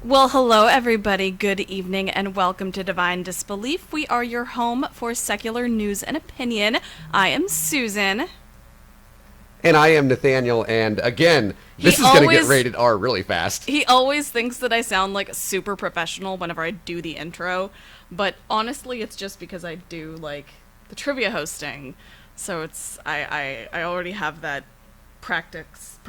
Well, hello everybody, good evening, and welcome to Divine Disbelief. We are your home for secular news and opinion. I am Susan. And I am Nathaniel, and again, this is going to get rated R really fast. He always thinks that I sound like super professional whenever I do the intro, but honestly it's just because I do like the trivia hosting. So it's I already have that practiced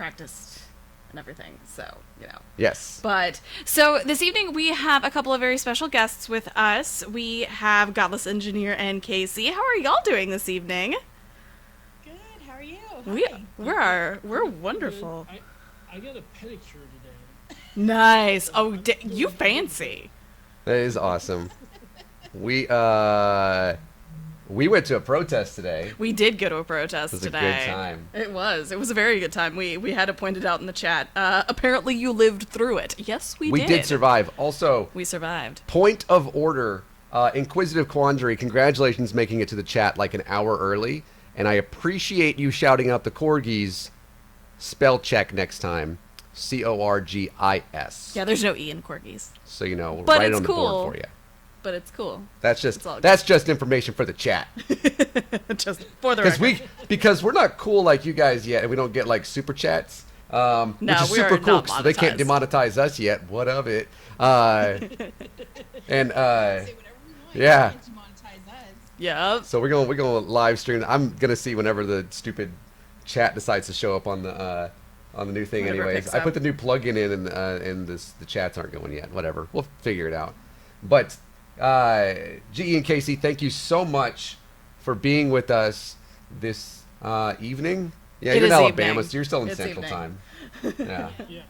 and everything, so, you know. Yes. But, so, this evening we have a couple of very special guests with us. We have Godless Engineer and Casey. How are y'all doing this evening? Good, how are you? We're wonderful. I got a pedicure today. Nice. Oh, you fancy. That is awesome. We went to a protest today. We did go to a protest today. It was a good time. It was. It was a very good time. We had it pointed out in the chat. Apparently you lived through it. Yes, we did. We did survive. Also, we survived. Point of order. Inquisitive Quandary, congratulations making it to the chat like an hour early. And I appreciate you shouting out the corgis. Spell check next time. Corgis. Yeah, there's no E in corgis. So, you know, but right it's on the cool. board for you. But it's cool. That's just information for the chat. Just for the record. Because we're not cool like you guys yet, and we don't get like super chats. No, which is super cool because they can't demonetize us yet. What of it? Yeah. Yeah. So we're going live stream. I'm gonna see whenever the stupid chat decides to show up on the new thing. Anyways, I put the new plugin in, and the chats aren't going yet. Whatever, we'll figure it out. But GE and Casey, thank you so much for being with us this evening. Yeah, you're in Alabama, so you're still in Central Time. Yeah. Yeah.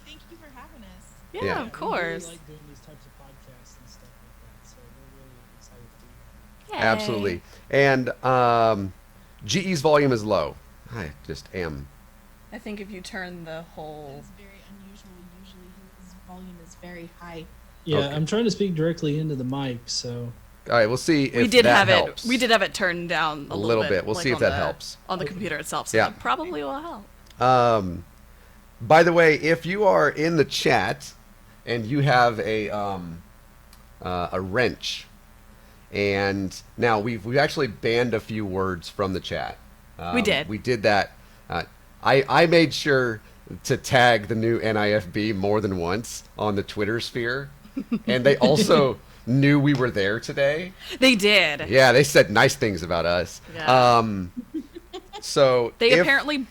Thank you for having us. Yeah, of course. We really like doing these types of podcasts and stuff like that, so we're really excited to be here. Yay. Absolutely. And GE's volume is low. I just am. I think if you turn the whole... It's very unusual. Usually his volume is very high. Yeah, Okay. I'm trying to speak directly into the mic, so... All right, we'll see if that helps. We did have it turned down a little bit. We'll like see if that helps. On the computer itself, so Yeah. that probably will help. By the way, if you are in the chat and you have a wrench, and now we've actually banned a few words from the chat. We did. We did that. I made sure to tag the new NIFB more than once on the Twitter sphere, and they also knew we were there today. They did. Yeah, they said nice things about us. Yeah. So they apparently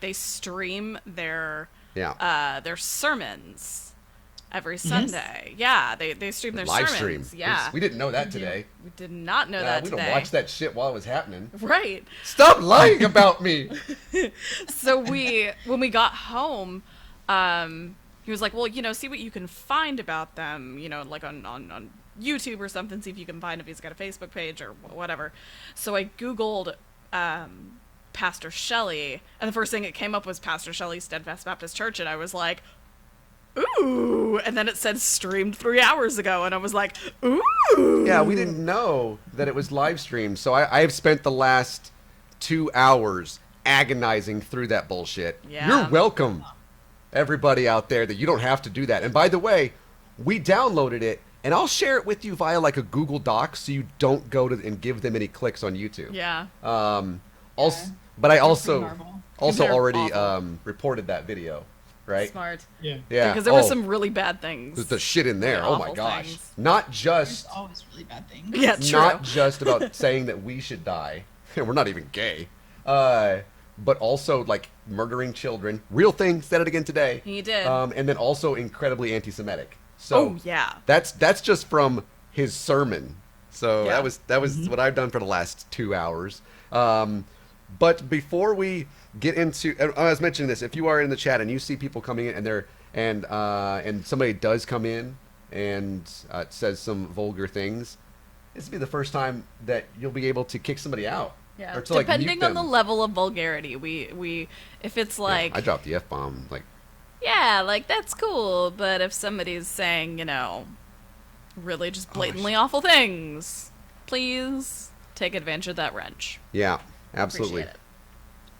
they stream their sermons every Sunday. Yeah, they stream their live sermons. stream. Yeah. We didn't know that today. We did not know that today. We don't watch that shit while it was happening. Right. Stop lying about me. So when we got home, he was like, well, see what you can find about them, like on YouTube or something, see if you can find if he's got a Facebook page or whatever. So I Googled Pastor Shelley, and the first thing that came up was Pastor Shelley's Stedfast Baptist Church, and I was like, ooh, and then it said streamed 3 hours ago, and I was like, ooh. Yeah, we didn't know that it was live streamed, so I have spent the last 2 hours agonizing through that bullshit. Yeah. You're welcome, everybody out there, that you don't have to do that. And by the way, we downloaded it, and I'll share it with you via like a Google Doc so you don't go to and give them any clicks on YouTube. Yeah. Also, but I They're also pretty horrible. also They're already awful. reported that video, right? Smart. Yeah. Yeah. Because there were some really bad things. There's the shit in there. Really Oh my awful gosh. things. Not There's just always really bad things. Yeah, true. not just about saying that we should die. We're not even gay. But also like murdering children. Real thing. Said it again today. He did. And then also incredibly anti-Semitic. So Oh, yeah. That's just from his sermon. So Yeah. that was what I've done for the last 2 hours. But before we get into, I was mentioning this, if you are in the chat and you see people coming in and they're and somebody does come in and says some vulgar things, this will be the first time that you'll be able to kick somebody out. Yeah. Or to, like, Depending mute on the them. level of vulgarity, we if it's like I dropped the F-bomb. Like, yeah, like that's cool, but if somebody's saying, really just blatantly awful things, please take advantage of that wrench. yeah, absolutely. Appreciate it.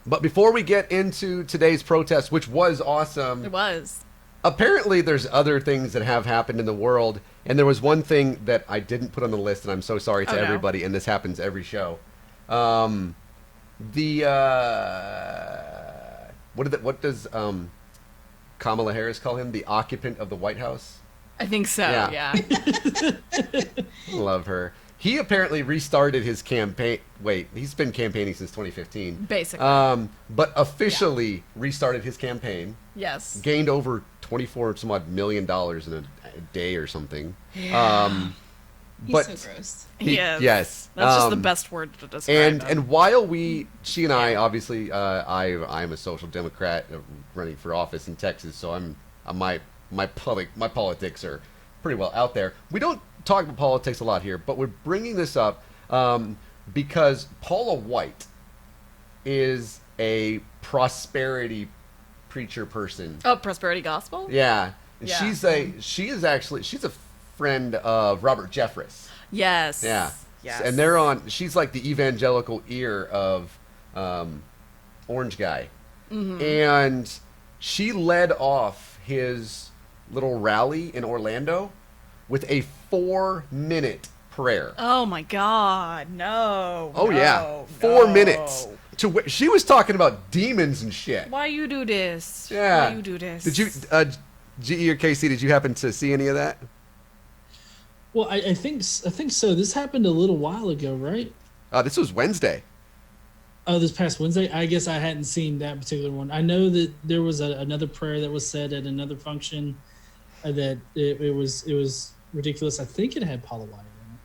But before we get into today's protest, which was awesome, It was. apparently there's other things that have happened in the world, and there was one thing that I didn't put on the list, and I'm so sorry to Oh, no. everybody, and this happens every show. What does Kamala Harris call him? The occupant of the White House? I think so, Yeah. yeah. Love her. He apparently restarted his campaign. Wait, he's been campaigning since 2015. Basically. But officially restarted his campaign. Yes. Gained over 24 some odd $million in a day or something. Yeah. He's But so gross. Yes. yes. That's just the best word to describe him. And while she and I obviously I'm a social democrat running for office in Texas, so my politics are pretty well out there. We don't talk about politics a lot here, but we're bringing this up because Paula White is a prosperity preacher person. Oh, prosperity gospel? Yeah. Yeah. She's a friend of Robert Jeffress. Yes. Yeah. Yes. And she's like the evangelical ear of Orange Guy. Mm-hmm. And she led off his little rally in Orlando with a 4-minute prayer. Oh my God! No. Oh no, yeah, 4 no. minutes. She was talking about demons and shit. Why you do this? Yeah. Why you do this? Did you, GE or KC? Did you happen to see any of that? Well, I think so. This happened a little while ago, right? This was Wednesday. Oh, this past Wednesday. I guess I hadn't seen that particular one. I know that there was another prayer that was said at another function that it was ridiculous. I think it had Paula White in it.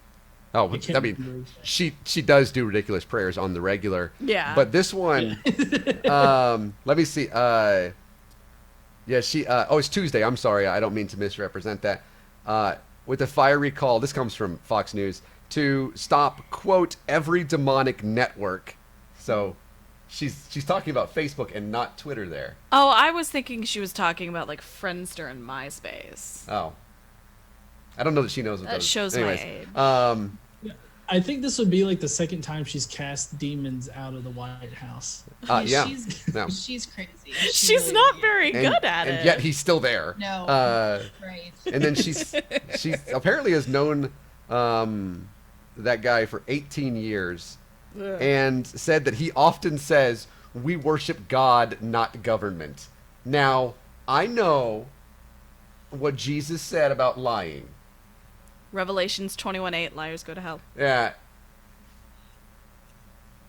Oh, I can't I mean, remember. she does do ridiculous prayers on the regular. Yeah. But this one, let me see. Yeah, it's Tuesday. I'm sorry. I don't mean to misrepresent that. With a fiery call, this comes from Fox News, to stop, quote, every demonic network. So she's talking about Facebook and not Twitter there. Oh, I was thinking she was talking about like Friendster and MySpace. Oh. I don't know that she knows what That those. shows my Anyways, age. I think this would be like the second time she's cast demons out of the White House. yeah. No. She's crazy. She's really not weird. very good at it. And yet he's still there. No. Right. And then she apparently has known that guy for 18 years and said that he often says, "We worship God, not government." Now, I know what Jesus said about lying. Revelations 21:8, liars go to hell. Yeah.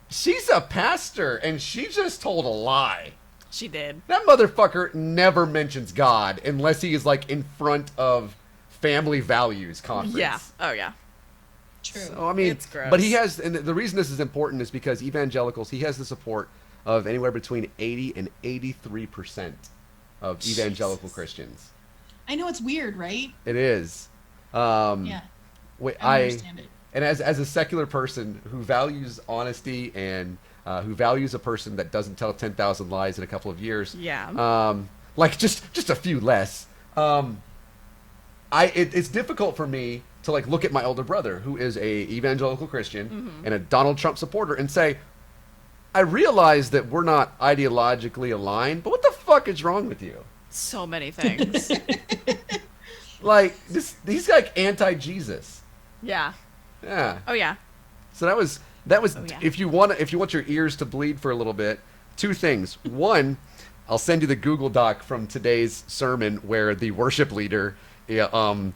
She's a pastor, and she just told a lie. She did. That motherfucker never mentions God unless he is, like, in front of Family Values Conference. Yeah. Oh, yeah. True. So, I mean, It's gross. but he has, and the reason this is important is because evangelicals, he has the support of anywhere between 80 and 83% of evangelical Jesus. Christians. I know it's weird, right? It is. Yeah. Wait, I understand it. And as a secular person who values honesty and who values a person that doesn't tell 10,000 lies in a couple of years, Yeah. like just a few less, it's difficult for me to like look at my older brother who is a evangelical Christian and a Donald Trump supporter and say, I realize that we're not ideologically aligned, but what the fuck is wrong with you? So many things. Like he's like anti-Jesus. Yeah. Yeah. Oh, yeah. So that was That was Oh, yeah. if you want your ears to bleed for a little bit. Two things. One, I'll send you the Google Doc from today's sermon where the worship leader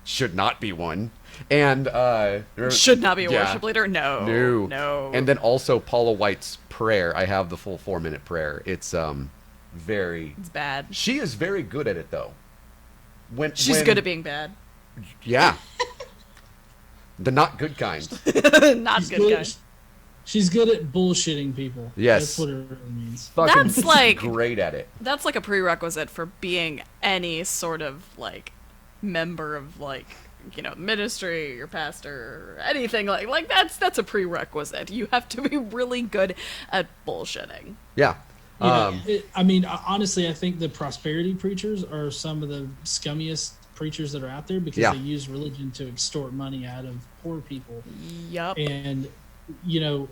should not be one, and Should not be a yeah. worship leader. No. And then also Paula White's prayer. I have the full 4-minute prayer. It's very. It's bad. She is very good at it though. She's good at being bad. Yeah. The not good kind. Not She's good guy. She's good at bullshitting people. Yes. That's what it really means. Fucking That's like great at it. That's like a prerequisite for being any sort of like member of like, you know, ministry or pastor or anything like that's a prerequisite. You have to be really good at bullshitting. Yeah. You know, I mean, honestly, I think the prosperity preachers are some of the scummiest preachers that are out there because they use religion to extort money out of poor people. Yup. And you know,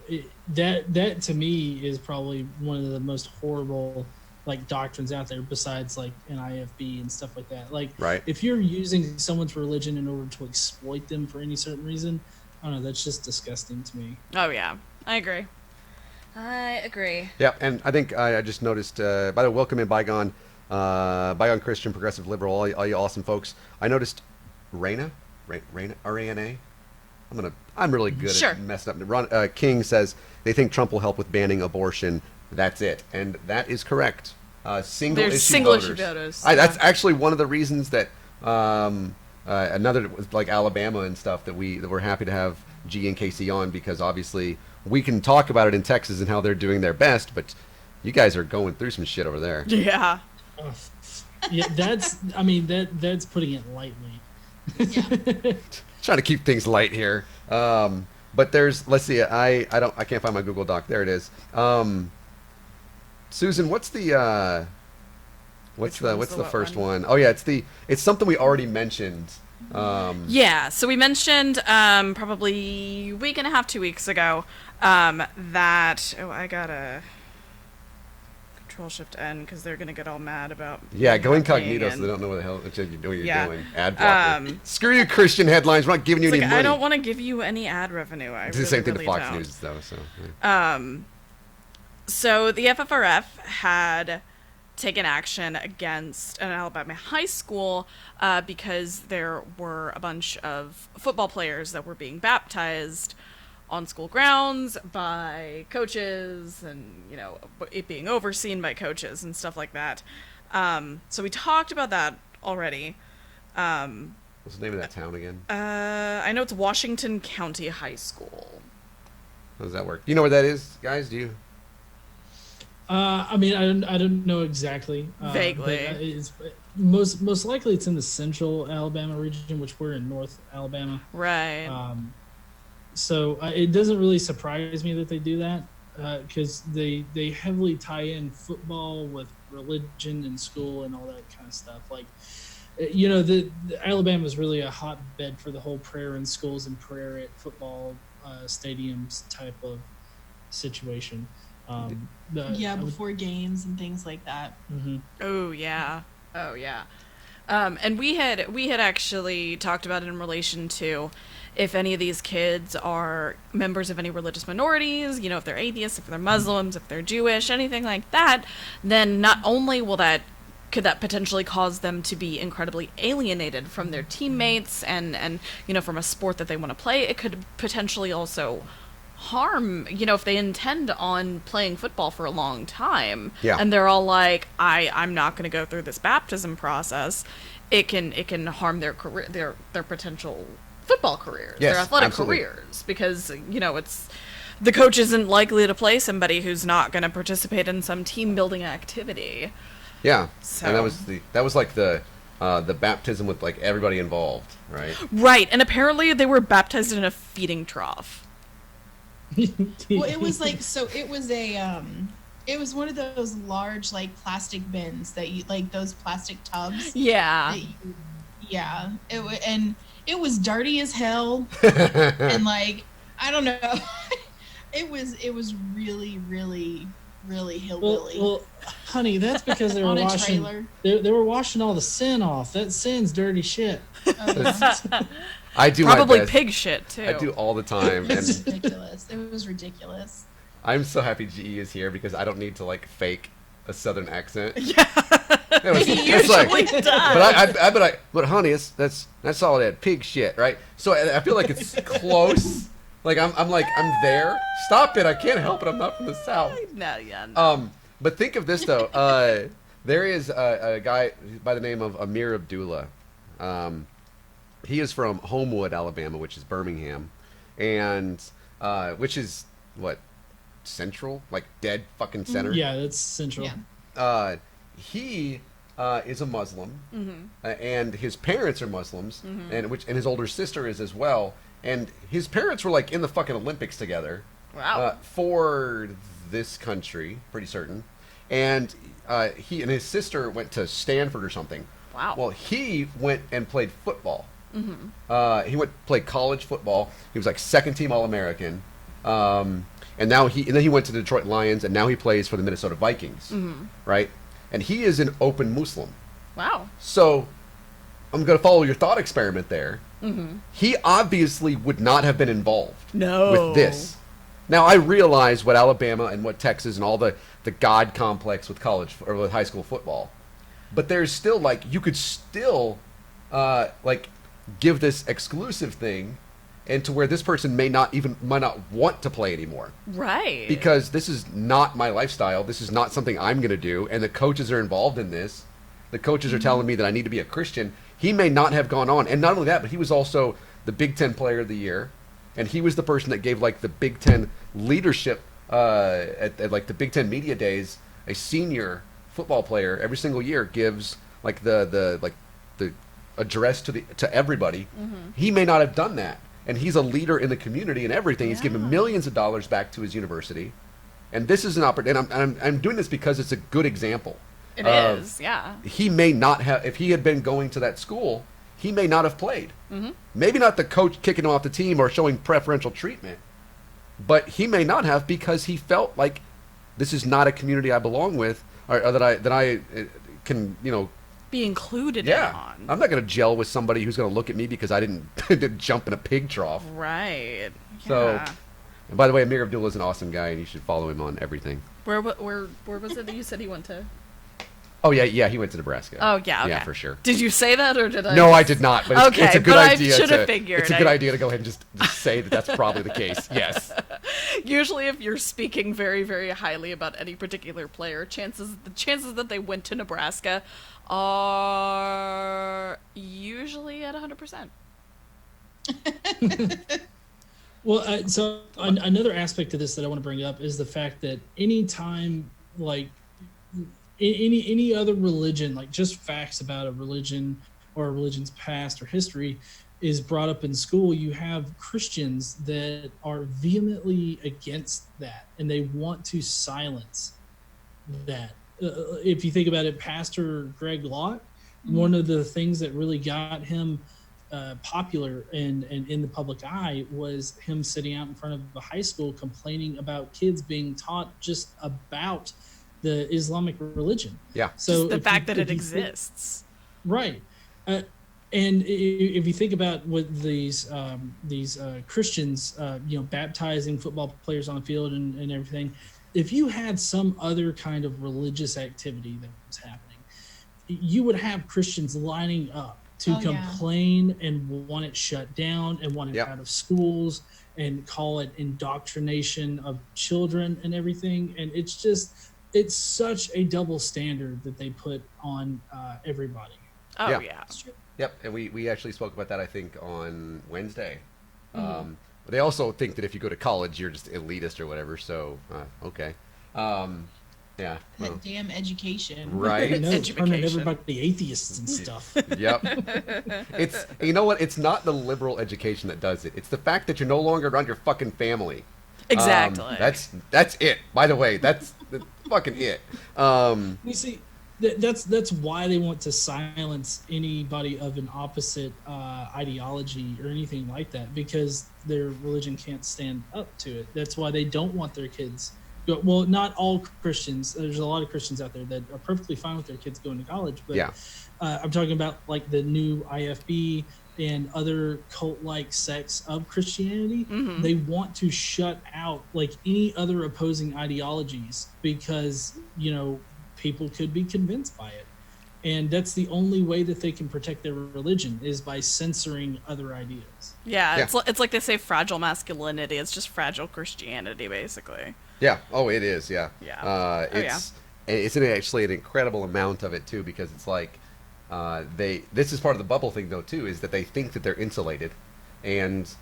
that to me is probably one of the most horrible like doctrines out there besides like NIFB and stuff like that. Like, right. If you're using someone's religion in order to exploit them for any certain reason, I don't know, that's just disgusting to me. Oh yeah, I agree. Yeah, and I think I just noticed, by the way, welcome in Bygone Christian, Progressive Liberal, all you awesome folks. I noticed Raina, R-A-N-A. I'm really good at messing up. Ron, King says they think Trump will help with banning abortion. That's it, and that is correct. Single issue voters. That's actually one of the reasons that another like Alabama and stuff that we're happy to have GE and KC on, because obviously we can talk about it in Texas and how they're doing their best, but you guys are going through some shit over there. Yeah. Yeah, that's putting it lightly. Yeah. Trying to keep things light here. But there's, let's see, I can't find my Google Doc. There it is. Susan, what's the first one? Oh yeah, it's something we already mentioned. Yeah, so we mentioned probably a week and a half, 2 weeks ago, that I gotta Control-Shift-N because they're gonna get all mad about go incognito so they don't know what the hell you're doing. Ad blocker. Screw you, Christian headlines. We're not giving you any money. I don't want to give you any ad revenue. It's the same thing to Fox News though. So. Yeah. So the FFRF had taken action against an Alabama high school because there were a bunch of football players that were being baptized on school grounds by coaches, and you know, it being overseen by coaches and stuff like that. So we talked about that already. What's the name of that town again? I know it's Washington County High School. How does that work? Do you know where that is, guys? Do you? I mean, I don't know exactly. Vaguely. It's, most likely it's in the central Alabama region, which we're in North Alabama. Right. So it doesn't really surprise me that they do that because they heavily tie in football with religion and school and all that kind of stuff. Like, you know, the Alabama is really a hotbed for the whole prayer in schools and prayer at football stadiums type of situation. Before games and things like that. Mm-hmm. Oh yeah. And we had actually talked about it in relation to if any of these kids are members of any religious minorities, you know, if they're atheists, if they're Muslims, if they're Jewish, anything like that, then not only could that potentially cause them to be incredibly alienated from their teammates and you know, from a sport that they want to play, it could potentially also harm, you know, if they intend on playing football for a long time, and they're all like, I'm not going to go through this baptism process, it can harm their career, their potential football careers, their athletic careers, because you know, it's the coach isn't likely to play somebody who's not going to participate in some team building activity. Yeah, so. And that was like the baptism with like everybody involved, right? Right, and apparently they were baptized in a feeding trough. Well, it was like, so it was it was one of those large like plastic bins that you like, those plastic tubs. Yeah. It was dirty as hell, and like, I don't know, it was really, really, really hillbilly. Well, honey, that's because they were washing. They were washing all the sin off. That sin's dirty shit. I do Probably my best. pig shit too. I do all the time. It's And ridiculous. It was ridiculous. I'm so happy GE is here because I don't need to like fake a southern accent. Yeah. He it's like, usually does. but honey, that's all that pig shit, right? So I feel like it's close. Like I'm there. Stop it! I can't help it. I'm not from the South. No. But think of this though. There is a guy by the name of Amir Abdullah. He is from Homewood, Alabama, which is Birmingham, and which is what, central, like dead fucking center. Yeah, that's central. Yeah. He is a Muslim, and his parents are Muslims, and his older sister is as well. And his parents were like in the fucking Olympics together. Wow. For this country, pretty certain. And he and his sister went to Stanford or something. Wow. Well, he went and played football. He played college football. He was like second team All-American. And then he went to the Detroit Lions, and now he plays for the Minnesota Vikings. Right? And he is an open Muslim. Wow. So I'm going to follow your thought experiment there. He obviously would not have been involved with this. Now, I realize what Alabama and what Texas and all the God complex with college or with high school football. But there's still, like, you could still, like, give this exclusive thing and to where this person might not want to play anymore. Right. Because this is not my lifestyle. This is not something I'm going to do. And the coaches are involved in this. The coaches are telling me that I need to be a Christian. He may not have gone on. And not only that, but he was also the Big Ten Player of the Year. And he was the person that gave, like, the Big Ten leadership at like, the Big Ten Media Days. A senior football player every single year gives, like, the address to everybody. He may not have done that. And he's a leader in the community and everything. He's given millions of dollars back to his university. And this is an opportunity. And I'm doing this because it's a good example. It is, yeah. He may not have, if he had been going to that school, he may not have played. Maybe not the coach kicking him off the team or showing preferential treatment, but he may not have because he felt like this is not a community I belong with, or that I can, be included yeah. on. I'm not going to gel with somebody who's going to look at me because I didn't jump in a pig trough. Right. So, Yeah. and by the way, Amir Abdullah is an awesome guy, and you should follow him on everything. Where was it that you said he went to? Oh yeah, he went to Nebraska. Oh yeah, okay. Yeah, for sure. Did you say that or did I? No, I did not. But it's a good idea. I should have figured. It's a good idea to go ahead and just say that that's probably the case. Yes. Usually, if you're speaking very, very highly about any particular player, the chances that they went to Nebraska are usually at 100%. Well, so another aspect of this that I want to bring up is the fact that anytime, like, any other religion, like just facts about a religion or a religion's past or history is brought up in school, you have Christians that are vehemently against that, and they want to silence that. If you think about it, Pastor Greg Locke, one of the things that really got him popular and in the public eye was him sitting out in front of a high school complaining about kids being taught just about the Islamic religion. Yeah. So just the fact that it exists. Right. And if you think about what these Christians, baptizing football players on the field and everything, if you had some other kind of religious activity that was happening, you would have Christians lining up to complain and want it shut down and want it out of schools and call it indoctrination of children and everything. And it's such a double standard that they put on everybody. Oh, yeah. That's true. Yep, and we actually spoke about that, I think, on Wednesday. They also think that if you go to college, you're just elitist or whatever, so, okay. Yeah. Well, That damn education. right? Turning everybody atheists and stuff. Yep. It's, you know what? It's not the liberal education that does it. It's the fact that you're no longer around your fucking family. Exactly. That's it. By the way, that's fucking it. You see, that's why they want to silence anybody of an opposite ideology or anything like that, because their religion can't stand up to it. That's why they don't want their kids. Well, not all Christians. There's a lot of Christians out there that are perfectly fine with their kids going to college, but I'm talking about like the new IFB and other cult-like sects of Christianity, they want to shut out like any other opposing ideologies because, you know, people could be convinced by it. And that's the only way that they can protect their religion is by censoring other ideas. Yeah, it's like they say fragile masculinity. It's just fragile Christianity, basically. Yeah. Oh, it is. Yeah. Yeah. It's actually an incredible amount of it too, because it's like this is part of the bubble thing though too, is that they think that they're insulated, and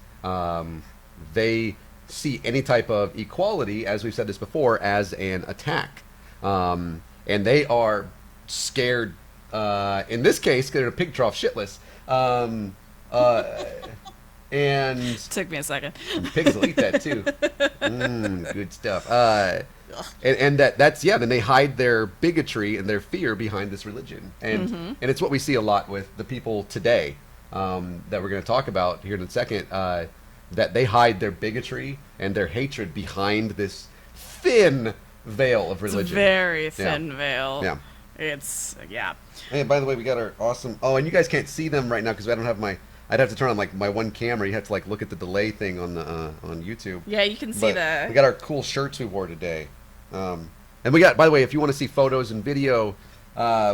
they see any type of equality, as we've said this before, as an attack, and they are scared. In this case, they're a pig trough shitless. And took me a second. Pigs will eat that too. Good stuff. And that's then they hide their bigotry and their fear behind this religion, and it's what we see a lot with the people today that we're going to talk about here in a second. That they hide their bigotry and their hatred behind this thin veil of religion. It's a very thin veil. Yeah. It's Hey, by the way, we got our awesome. Oh, and you guys can't see them right now because I don't have my. I'd have to turn on like my one camera. You have to like look at the delay thing on the on YouTube. Yeah, you can see the. We got our cool shirts we wore today, and we got. By the way, if you want to see photos and video,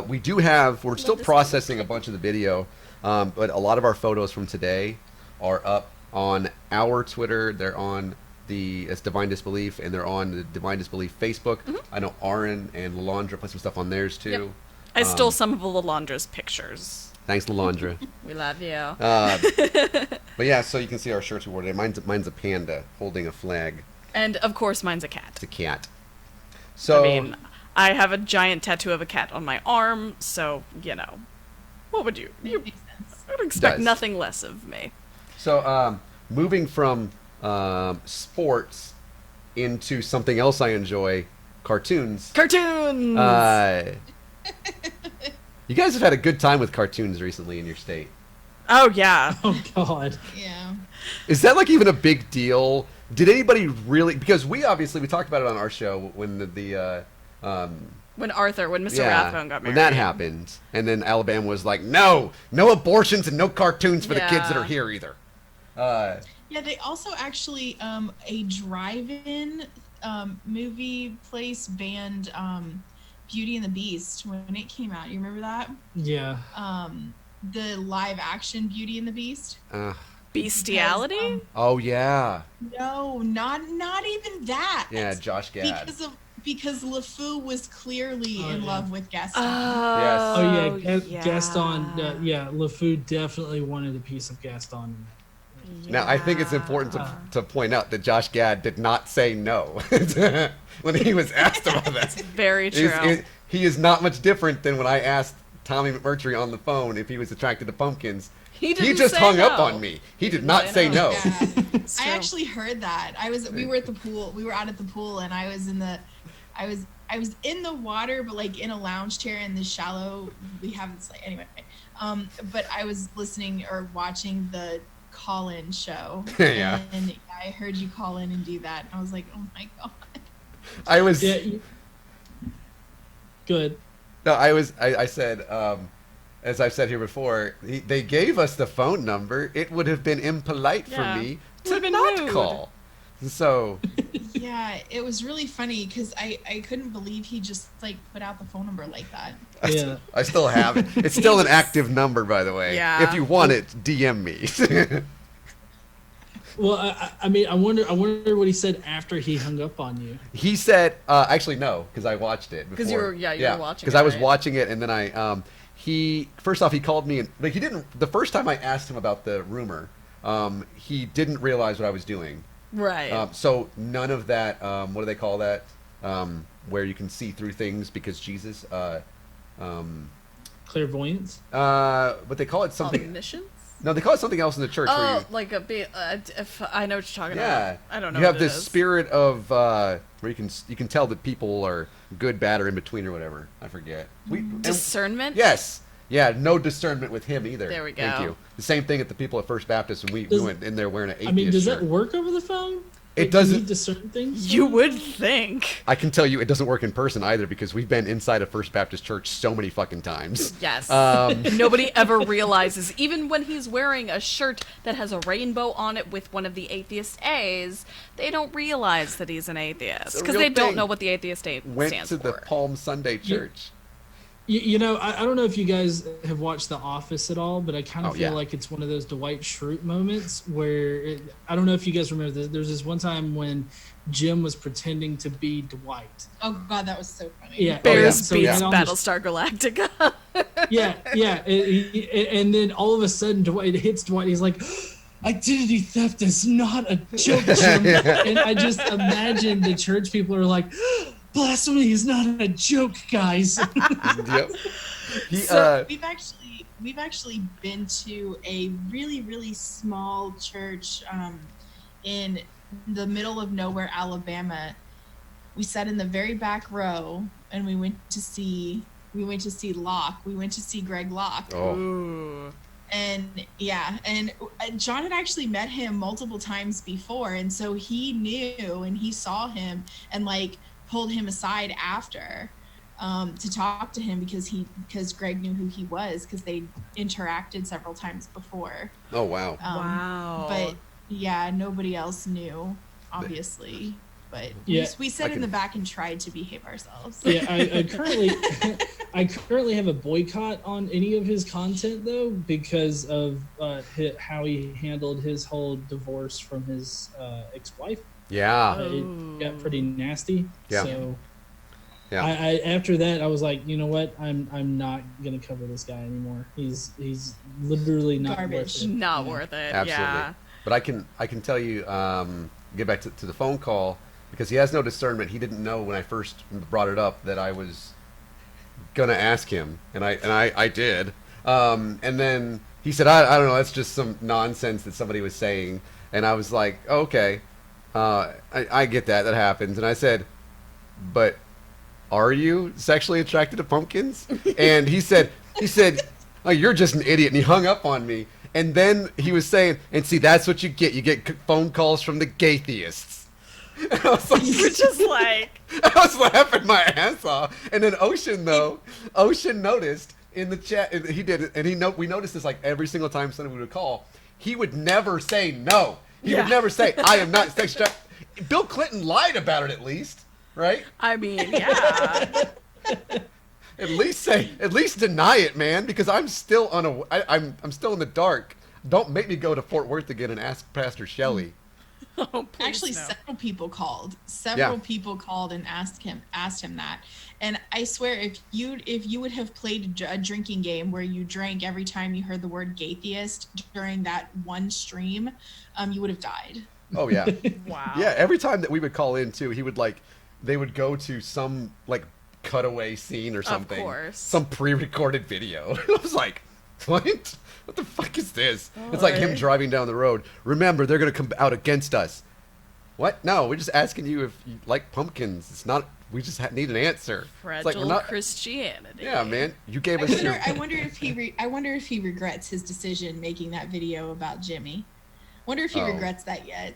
we do have. We're still processing a bunch of the video, but a lot of our photos from today are up on our Twitter. They're on it's Divine Disbelief, and they're on the Divine Disbelief Facebook. I know Aaron and Lalandra put some stuff on theirs too. Yep. I stole some of Lalandra's pictures. Thanks, Lalandra. We love you. But yeah, so you can see our shirts we wore today. Mine's a panda holding a flag. And of course, mine's a cat. It's a cat. So I mean, I have a giant tattoo of a cat on my arm, so you know, what would you? You would expect nothing less of me. So moving from sports into something else I enjoy, cartoons. Cartoons. You guys have had a good time with cartoons recently in your state. Oh yeah. Oh God. Yeah. Is that like even a big deal? Did anybody really? Because we talked about it on our show when when Mr. Rathbone got married. When that happened, and then Alabama was like, no abortions and no cartoons for the kids that are here either. Yeah, they also actually a drive-in movie place banned Beauty and the Beast when it came out. You remember that? Yeah. The live action Beauty and the Beast. Bestiality? Because, oh yeah. No, not even that. Yeah, Josh Gad. Because LeFou was clearly in love with Gaston. Oh yeah, Gaston. LeFou definitely wanted a piece of Gaston. Now, I think it's important to point out that Josh Gad did not say no when he was asked about that. Very true. He is not much different than when I asked Tommy McMurtry on the phone if he was attracted to pumpkins. He just hung up on me. He did not say no. Yeah. I actually heard that. We were at the pool. We were out at the pool, and I was in the water, but like in a lounge chair in the shallow. We have this like anyway. But I was listening or watching the call-in show. Yeah. And I heard you call in and do that, and I was like, oh my God. I was. Yeah, good. No, I said, as I've said here before, they gave us the phone number. It would have been impolite for me to not rude. call. So. Yeah, it was really funny because I couldn't believe he just like put out the phone number like that. I still have it. It's still an active number, by the way. Yeah. If you want it, DM me. Well, I mean, I wonder what he said after he hung up on you. He said, actually no, because I watched it before. Because you were watching. Because I was watching it, and then first off he called me, and like he didn't. The first time I asked him about the rumor, he didn't realize what I was doing. Right. So none of that. What do they call that? Where you can see through things because Jesus. Clairvoyance. But they call it something. Omniscience? No, they call it something else in the church. Oh, like if I know what you're talking about. I don't know. You have this spirit of where you can tell that people are good, bad, or in between, or whatever. I forget. Discernment. Yes. Yeah. No discernment with him either. There we go. Thank you. The same thing at the people at First Baptist, and we went in there wearing an atheist I mean, does shirt. that work over the phone? It Can you doesn't. discern things? You would think. I can tell you it doesn't work in person either because we've been inside a First Baptist Church so many fucking times. Yes. Nobody ever realizes, even when he's wearing a shirt that has a rainbow on it with one of the atheist A's, they don't realize that he's an atheist because they don't know what the atheist A Went stands to for. the Palm Sunday Church. You know, I don't know if you guys have watched The Office at all, but I kind of feel yeah. like it's one of those Dwight Schrute moments where I don't know if you guys remember this. There's this one time when Jim was pretending to be Dwight. Oh God, that was so funny. Yeah, Bears so beats right on Battlestar Galactica. yeah. And then all of a sudden, Dwight hits Dwight. He's like, identity theft is not a joke, Jim. And I just imagine the church people are like, blasphemy is not a joke, guys. Yep. We've actually been to a really small church in the middle of nowhere, Alabama. We sat in the very back row and we went to see Locke. We went to see Greg Locke. Oh. Ooh. And yeah, and John had actually met him multiple times before, and so he knew and he saw him and like pulled him aside after to talk to him because Greg knew who he was because they interacted several times before. Oh wow. Wow. But yeah, nobody else knew, obviously. But Yeah. we sat in the back and tried to behave ourselves. Yeah, I currently have a boycott on any of his content though because of how he handled his whole divorce from his ex-wife. Yeah. It got pretty nasty. Yeah. So Yeah. I after that I was like, you know what? I'm not gonna cover this guy anymore. He's literally not Garbage. worth it. Not Yeah. worth it. Absolutely. Yeah. But I can tell you, get back to the phone call because he has no discernment. He didn't know when I first brought it up that I was gonna ask him, and I did. And then he said, I don't know, that's just some nonsense that somebody was saying. And I was like, oh, okay, I get that happens. And I said, but are you sexually attracted to pumpkins? And he said, oh, you're just an idiot. And he hung up on me. And then he was saying, and see, that's what you get. You get phone calls from the gaytheists. And I was like, You're just like, I was laughing my ass off. And then Ocean noticed in the chat, and he did it, and we noticed this like every single time somebody would call. He would never say no. He would never say, I am not sexually attracted. Bill Clinton lied about it at least, right? I mean, yeah. At least deny it, man, because I'm still I'm still in the dark. Don't make me go to Fort Worth again and ask Pastor Shelley. Oh, please Actually, no. several people called. People called and asked him that. And I swear, if you would have played a drinking game where you drank every time you heard the word gaytheist during that one stream, you would have died. Oh yeah. Wow. Yeah, every time that we would call in too, they would go to some like cutaway scene or something. Of course. Some pre-recorded video. I was like, what? What the fuck is this? It's like him driving down the road. Remember, they're going to come out against us. What? No, we're just asking you if you like pumpkins. It's not, we just need an answer. Fragile it's like, we're not, Christianity. yeah, man. You gave us your... I wonder if he regrets his decision making that video about Jimmy. Wonder if he regrets that yet.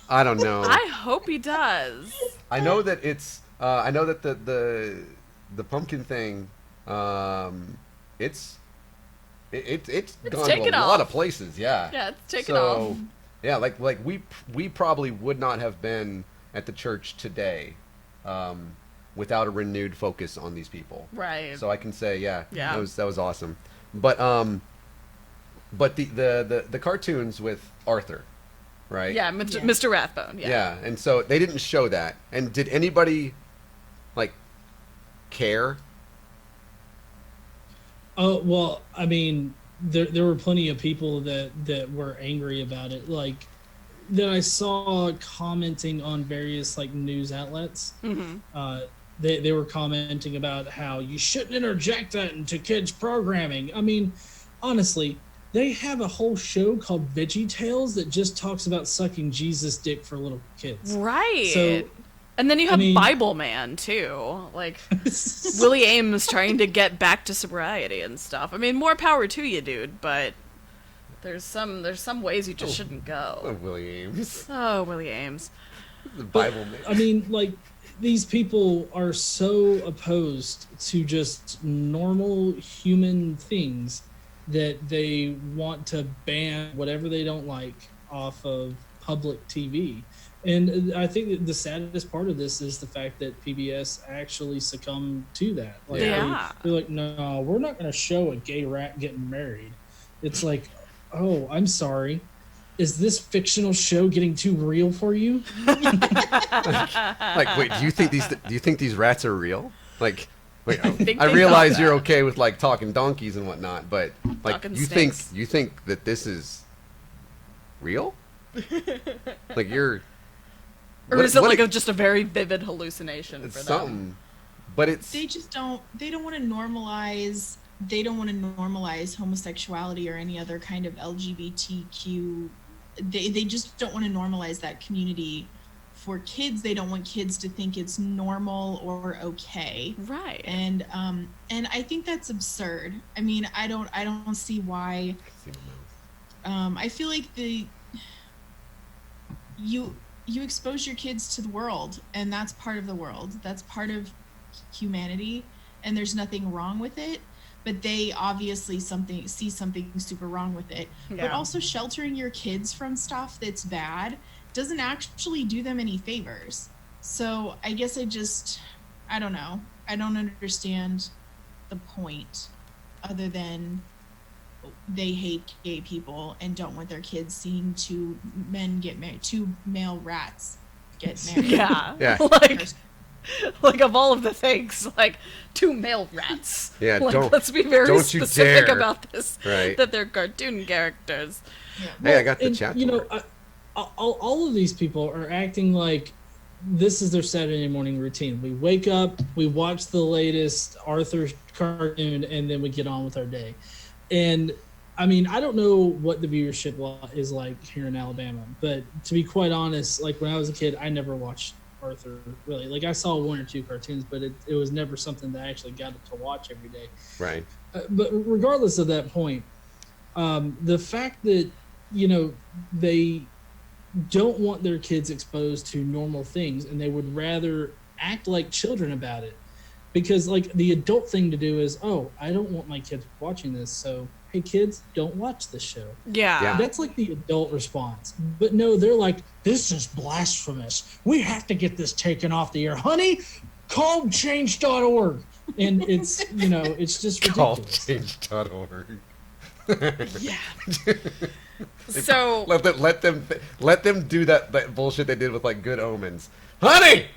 I don't know. I hope he does. I know that it's, I know that the pumpkin thing, it's gone to a lot of places, yeah. Yeah, it's taken off. Yeah, like we probably would not have been at the church today without a renewed focus on these people. Right. So I can say, yeah. Yeah. That was awesome. But the cartoons with Arthur, right? Yeah, Mr. Rathbone. Yeah. Yeah, and so they didn't show that. And did anybody like care? Oh, well, I mean, there were plenty of people that were angry about it, like that I saw commenting on various like news outlets. Mm-hmm. They were commenting about how you shouldn't interject that into kids' programming. I mean, honestly, they have a whole show called Veggie Tales that just talks about sucking Jesus' dick for little kids. Right. So, and then you have Bible Man too, like Willie Ames trying to get back to sobriety and stuff. I mean, more power to you, dude. But there's some ways you just shouldn't go. Oh, Willie Ames. Oh, Willie Ames. The Bible man. I mean, like, these people are so opposed to just normal human things that they want to ban whatever they don't like off of public TV. And I think that the saddest part of this is the fact that PBS actually succumbed to that. Like, they're like, no, we're not going to show a gay rat getting married. It's like, oh, I'm sorry. Is this fictional show getting too real for you? Like, wait, do you think these rats are real? Like, wait, I they realize thought you're that. okay with like talking donkeys and whatnot, but like, Talking you snakes. think that this is real? Like, you're. Or is it like just a very vivid hallucination It's for them? something, but it's. They just don't. They don't want to normalize. They don't want to normalize homosexuality or any other kind of LGBTQ. They just don't want to normalize that community for kids. They don't want kids to think it's normal or okay. Right. And I think that's absurd. I mean, I don't see why. I feel like you expose your kids to the world, and that's part of the world. That's part of humanity, and there's nothing wrong with it. But they obviously see something super wrong with it. Yeah. But also sheltering your kids from stuff that's bad doesn't actually do them any favors. So I guess I don't know. I don't understand the point other than they hate gay people and don't want their kids seeing two male rats get married. Yeah. Yeah. Like of all of the things, like 2 male rats. Yeah, like, let's be very don't you specific dare. about this. Right. That they're cartoon characters. Hey, I got the and, chat. you to know, work. all of these people are acting like this is their Saturday morning routine. We wake up, we watch the latest Arthur cartoon, and then we get on with our day. And I mean, I don't know what the viewership is like here in Alabama, but to be quite honest, like when I was a kid, I never watched Arthur really. Like I saw 1 or 2 cartoons, but it was never something that I actually got to watch every day. Right. But regardless of that point, the fact that, you know, they don't want their kids exposed to normal things and they would rather act like children about it, because like the adult thing to do is, oh, I don't want my kids watching this, so hey kids, don't watch this show. Yeah. That's like the adult response. But no, they're like, this is blasphemous, we have to get this taken off the air, honey, call change.org. And it's, you know, it's just ridiculous. Callchange.org. Yeah. So let them do that bullshit they did with like Good Omens. Honey,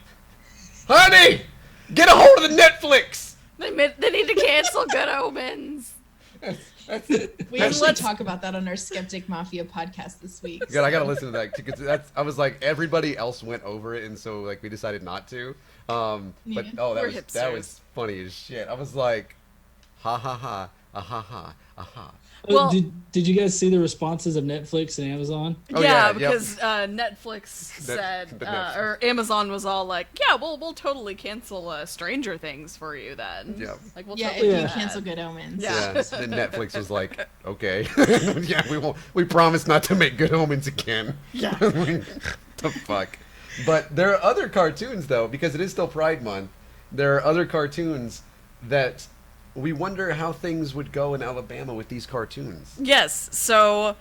get a hold of the Netflix. they need to cancel Good Omens. We actually talk about that on our Skeptic Mafia podcast this week. God, I gotta listen to that because I was like, everybody else went over it, and so like we decided not to. But Yeah. oh, that We're was hipsters. funny as shit. I was like, ha ha ha, ha ha ha. Well- Did you guys see the responses of Netflix and Amazon? Oh, yeah, yeah, because Netflix said, the Netflix. or Amazon was all like, yeah, we'll totally cancel Stranger Things for you then. Yeah. Like we'll Yeah, totally if do you that. cancel Good Omens. Yeah. Then Netflix was like, okay, yeah, we won't. We promise not to make Good Omens again. Yeah. The fuck. But there are other cartoons though, because it is still Pride Month. There are other cartoons that we wonder how things would go in Alabama with these cartoons. Yes, so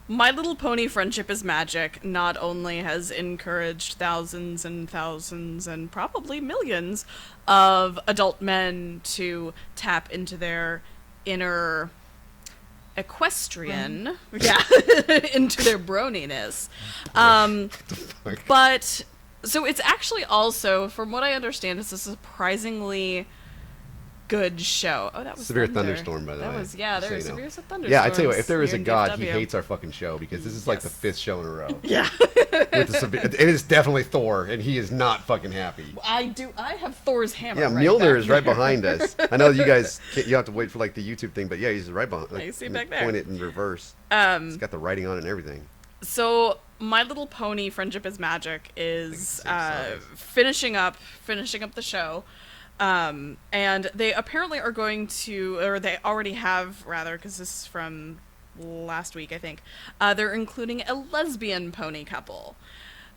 My Little Pony Friendship is Magic not only has encouraged thousands and thousands and probably millions of adult men to tap into their inner equestrian, into their broniness. But, so it's actually also, from what I understand, it's a surprisingly good show. Oh, that was Severe thunder. thunderstorm, by the way. That was, yeah, there So were you know. severe thunderstorms. Yeah, I tell you what, if there is a here in God, he DFW. hates our fucking show because this is like the Yes. 5th show in a row. Yeah. With the severe, it is definitely Thor, and he is not fucking happy. I have Thor's hammer. Yeah, right Mjolnir back is right there. behind us. I know you guys, you have to wait for like the YouTube thing, but yeah, he's right behind. Like, I see back there. Point it in reverse. It's got the writing on it and everything. So My Little Pony Friendship is Magic is same size. finishing up the show. And they apparently are going to, or they already have, rather, because this is from last week, I think. They're including a lesbian pony couple.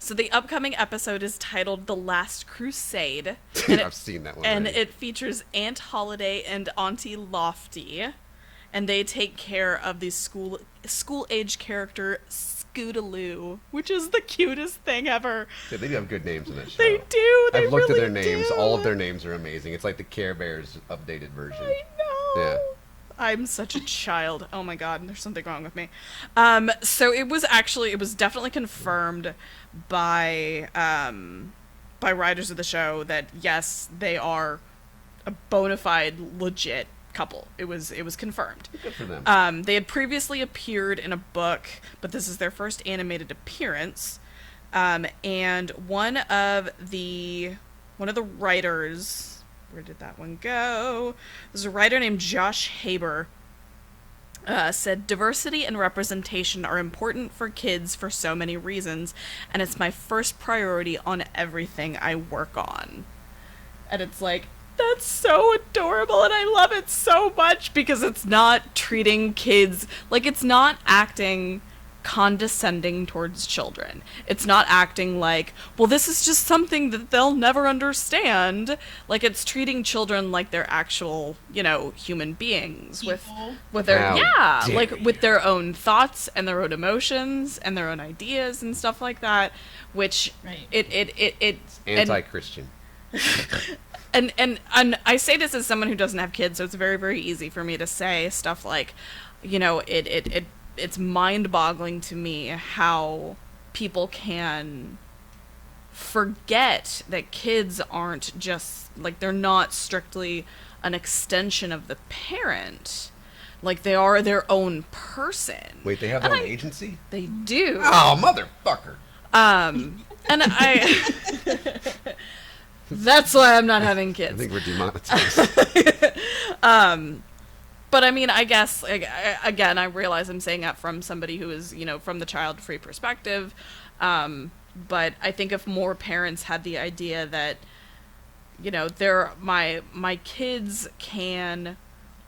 So the upcoming episode is titled "The Last Crusade," and I've seen that one. And already. it features Aunt Holiday and Auntie Lofty, and they take care of the school age character Scootaloo, which is the cutest thing ever. Yeah, they do have good names in that show. They do. They I've looked really at their names. do. All of their names are amazing. It's like the Care Bears updated version. I know. Yeah. I'm such a child. Oh my god, there's something wrong with me. So it was definitely confirmed by writers of the show that yes, they are a bona fide, legit couple. It was confirmed. Good for them. They had previously appeared in a book, but this is their first animated appearance. And one of the writers. Where did that one go? There's a writer named Josh Haber said, "Diversity and representation are important for kids for so many reasons, and it's my first priority on everything I work on." And it's like, that's so adorable, and I love it so much because it's not treating kids, like it's not acting condescending towards children. It's not acting like, well, this is just something that they'll never understand. Like, it's treating children like they're actual, human beings with their with their own thoughts and their own emotions and their own ideas and stuff like that, which it's anti-Christian. And I say this as someone who doesn't have kids, so it's very, very easy for me to say stuff like, it's mind-boggling to me how people can forget that kids aren't just, like, they're not strictly an extension of the parent. Like, they are their own person. Wait, they have their own agency? They do. Oh, motherfucker. And that's why I'm not having kids. I think we're demonetized. But I mean, I guess, again, I realize I'm saying that from somebody who is, from the child-free perspective. But I think if more parents had the idea that, my kids can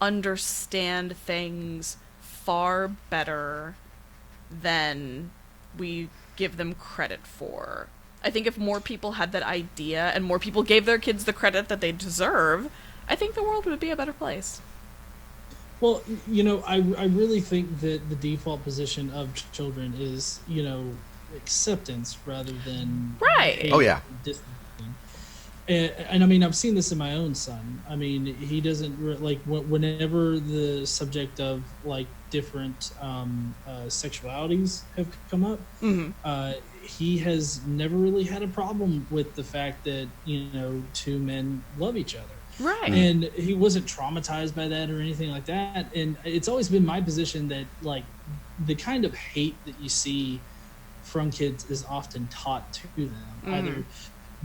understand things far better than we give them credit for. I think if more people had that idea and more people gave their kids the credit that they deserve, I think the world would be a better place. Well, I really think that the default position of children is, acceptance rather than right. Oh yeah. And I mean, I've seen this in my own son. I mean, he doesn't whenever the subject of like different sexualities have come up. Mm-hmm. He has never really had a problem with the fact that two men love each other. Right. And he wasn't traumatized by that or anything like that. And it's always been my position that like the kind of hate that you see from kids is often taught to them, either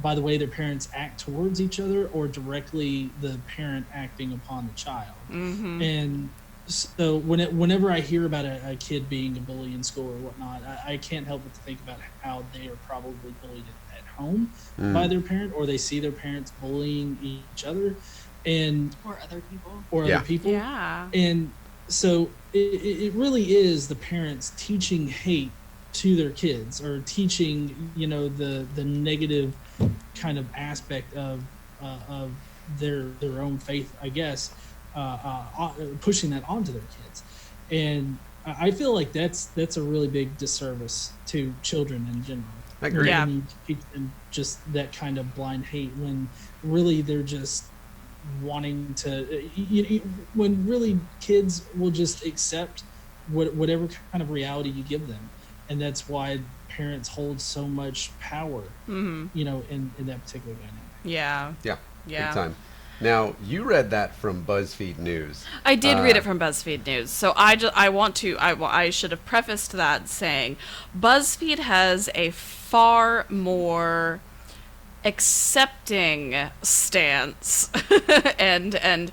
by the way their parents act towards each other or directly the parent acting upon the child. Mm-hmm. And so whenever I hear about a kid being a bully in school or whatnot, I can't help but to think about how they are probably bullied at home by their parent, or they see their parents bullying each other or other people. Yeah. And so it really is the parents teaching hate to their kids, or teaching the negative kind of aspect of their own faith, I guess, pushing that onto their kids. And I feel like that's a really big disservice to children in general. I agree. Yeah. You teach them just that kind of blind hate when really they're just wanting to. When really kids will just accept whatever kind of reality you give them, and that's why parents hold so much power. In that particular dynamic. Yeah. Yeah. Big time. Now, you read that from BuzzFeed News. I did read it from BuzzFeed News. So I should have prefaced that saying BuzzFeed has a far more accepting stance and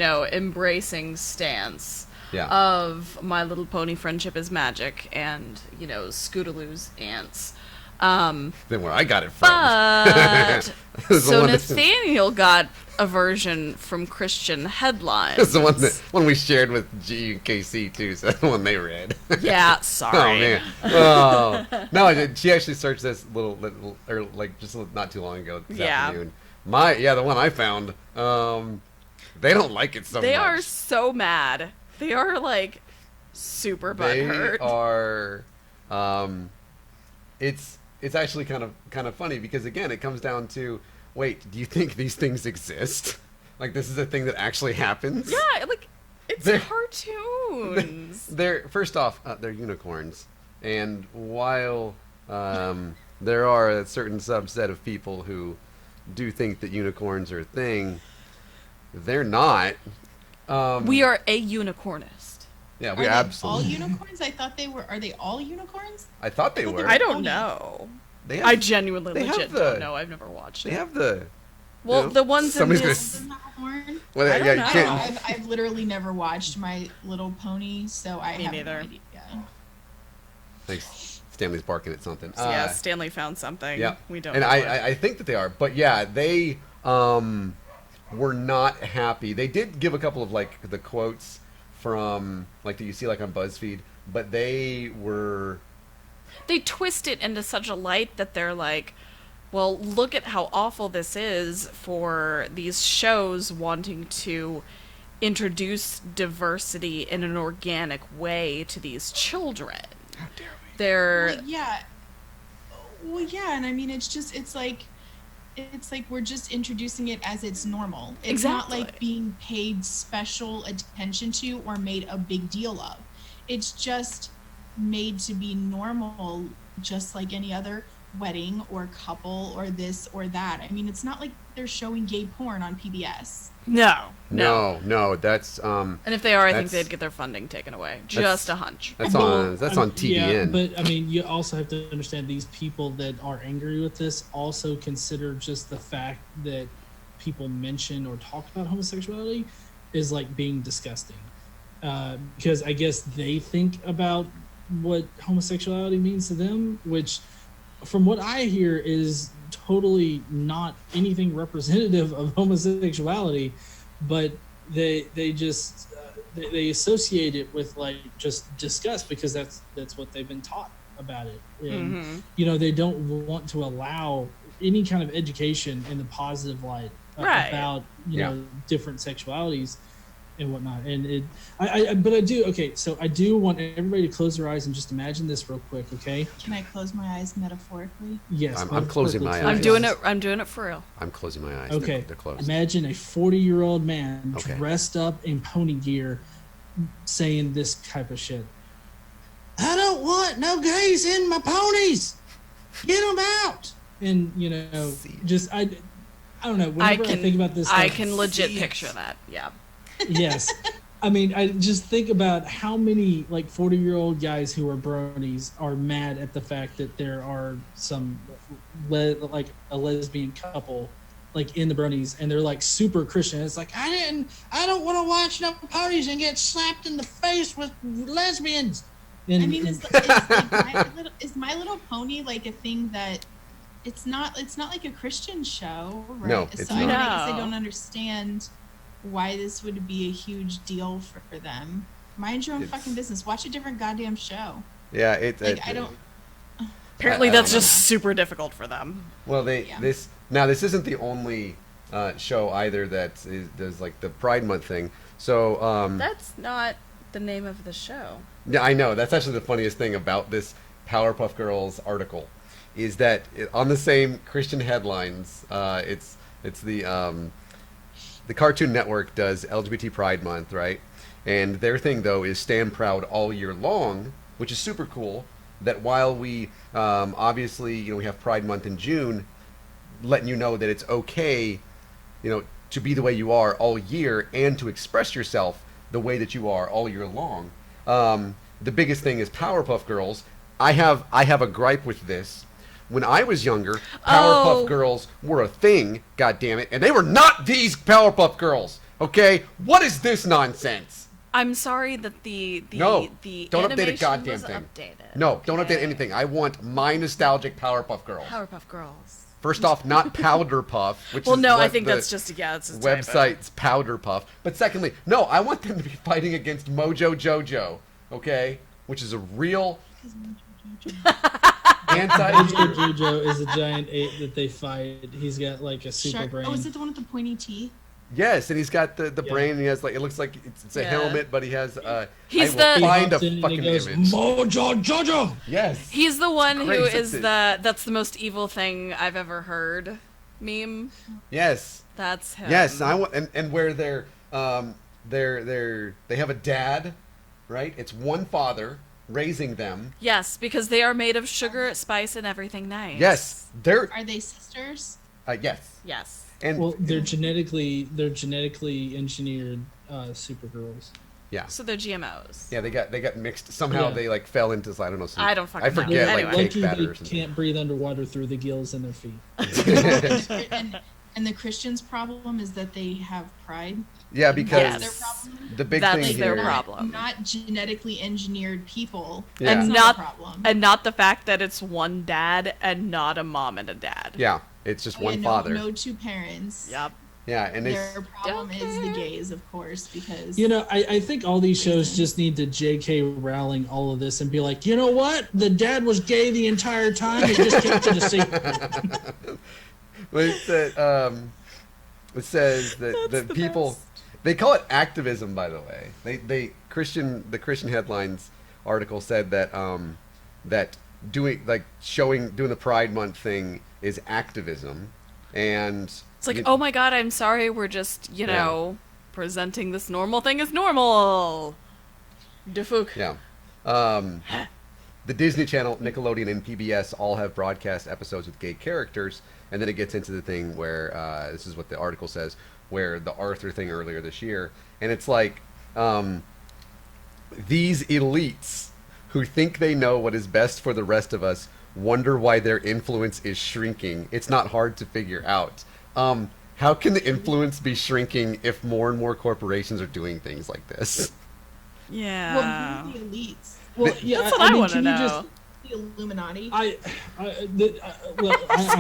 embracing stance of My Little Pony Friendship is Magic and, Scootaloo's aunts. Then where I got it from. But so Nathaniel got a version from Christian Headlines. It's the one we shared with GE and KC too. So that's the one they read. Yeah, sorry. Oh man. Oh no, she actually searched this little or like just not too long ago this afternoon. The one I found. They don't like it so much. They are so mad. They are like super butthurt. They are. It's actually kind of funny because again, it comes down to, wait, do you think these things exist? Like this is a thing that actually happens? Yeah, like it's cartoons. They're first off, they're unicorns, and while there are a certain subset of people who do think that unicorns are a thing, they're not. We are a unicornist. Yeah, we are absolutely. All unicorns? I thought they were. Are they all unicorns? I thought they were. I don't know. I genuinely legit don't know. I've never watched it. They have the. Well, the ones in this. Well, I don't know. I've literally never watched My Little Pony, so I have neither. no idea. Thanks. Stanley's barking at something. So yeah, Stanley found something. Yeah, we don't. And know I think that they are, but yeah, they were not happy. They did give a couple of like the quotes from like that you see like on BuzzFeed, but they twist it into such a light that they're like, well, look at how awful this is for these shows wanting to introduce diversity in an organic way to these children. How dare we? They're well, yeah, and I mean it's like we're just introducing it as it's normal. It's not like being paid special attention to or made a big deal of. It's just made to be normal, just like any other wedding or couple or this or that. I mean, it's not like they're showing gay porn on PBS. No, that's and if they are, I think they'd get their funding taken away. Just a hunch. That's on TBN. Yeah, but I mean, you also have to understand these people that are angry with this also consider just the fact that people mention or talk about homosexuality is like being disgusting. Because I guess they think about what homosexuality means to them, which from what I hear is totally not anything representative of homosexuality, but they just they associate it with like just disgust because that's what they've been taught about it, and they don't want to allow any kind of education in the positive light about different sexualities and whatnot. And I do want everybody to close their eyes and just imagine this real quick, okay? Can I close my eyes metaphorically? Yes, I'm closing my eyes. I'm doing it for real. I'm closing my eyes. Okay, they're closed. Imagine a 40-year-old man dressed up in pony gear saying this type of shit. I don't want no gays in my ponies. Get them out. And just I don't know. Whenever I think about this, I can legit picture that. Yeah. Yes. I mean, I just think about how many like 40-year-old guys who are bronies are mad at the fact that there are some like a lesbian couple like in the bronies, and they're like super Christian. It's like I don't want to watch no ponies and get slapped in the face with lesbians. And, I mean, is My Little Pony like a thing that it's not like a Christian show, right? No, it's not. I guess I don't understand why this would be a huge deal for them. Mind your own fucking business. Watch a different goddamn show. Yeah, I don't. Apparently, that's just super difficult for them. Well, this isn't the only show either that does like the Pride Month thing. So that's not the name of the show. Yeah, I know. That's actually the funniest thing about this Powerpuff Girls article, is that on the same Christian Headlines, it's the Cartoon Network does LGBT Pride Month, right? And their thing, though, is Stand Proud all year long, which is super cool. That while we, obviously, we have Pride Month in June, letting you know that it's okay, to be the way you are all year and to express yourself the way that you are all year long. The biggest thing is Powerpuff Girls. I have a gripe with this. When I was younger, Powerpuff Girls were a thing, goddammit, and they were not these Powerpuff Girls, okay? What is this nonsense? I'm sorry that the don't update a animation goddamn was thing. updated. No, don't update anything. I want my nostalgic Powerpuff Girls. Powerpuff Girls. First off, not Powder Puff, which Well, is no, I what think the that's just it's a typo. website's Powder Puff. But secondly, no, I want them to be fighting against Mojo Jojo, okay? Which is a real anti. Mojo Jojo is a giant ape that they fight. He's got like a super brain. Oh, is it the one with the pointy teeth? Yes, and he's got the brain. And he has like it looks like it's a helmet, but he has. He's find a hops in and fucking he goes, image. Mojo Jojo. Yes. He's the one who Crazy. is that's the most evil thing I've ever heard meme. Yes. That's him. Yes, I want and where they have a dad, right? It's one father raising them. Yes, because they are made of sugar, spice, and everything nice. Yes, Are they sisters? yes. Yes. And Well, they're genetically engineered supergirls. yeah. So they're GMOs. Yeah, they got mixed. Somehow Yeah. they like fell into I don't know. I don't fucking know. forget Anyway. like cake Lucky batter they or something. can't breathe underwater through the gills in their feet. And the Christians' problem is that they have pride. Yeah, because Yes. Their problem. the big That's thing their here. problem. Not genetically engineered people. Yeah. And That's not a problem. and not the fact that it's one dad and not a mom and a dad. Yeah, it's just one no, father. No two parents. Yep. Yeah, and Their problem is the gays, of course, because You know, I think all these shows just need to J.K. Rowling all of this and be like, you know what? The dad was gay the entire time. He just kept it a secret. But it says that the people best. they call it activism, by the way. The Christian headlines article said that that doing the Pride Month thing is activism, and It's like, oh my god, I'm sorry, we're just, presenting this normal thing as normal. De fuck. yeah. The Disney Channel, Nickelodeon, and PBS all have broadcast episodes with gay characters, and then it gets into the thing where this is what the article says, where the Arthur thing earlier this year, and it's like these elites who think they know what is best for the rest of us wonder why their influence is shrinking. It's not hard to figure out. How can the influence be shrinking if more and more corporations are doing things like this? Yeah. well, who are the elites? Well, yeah, That's what I mean, want to can you know. The Illuminati. I'm really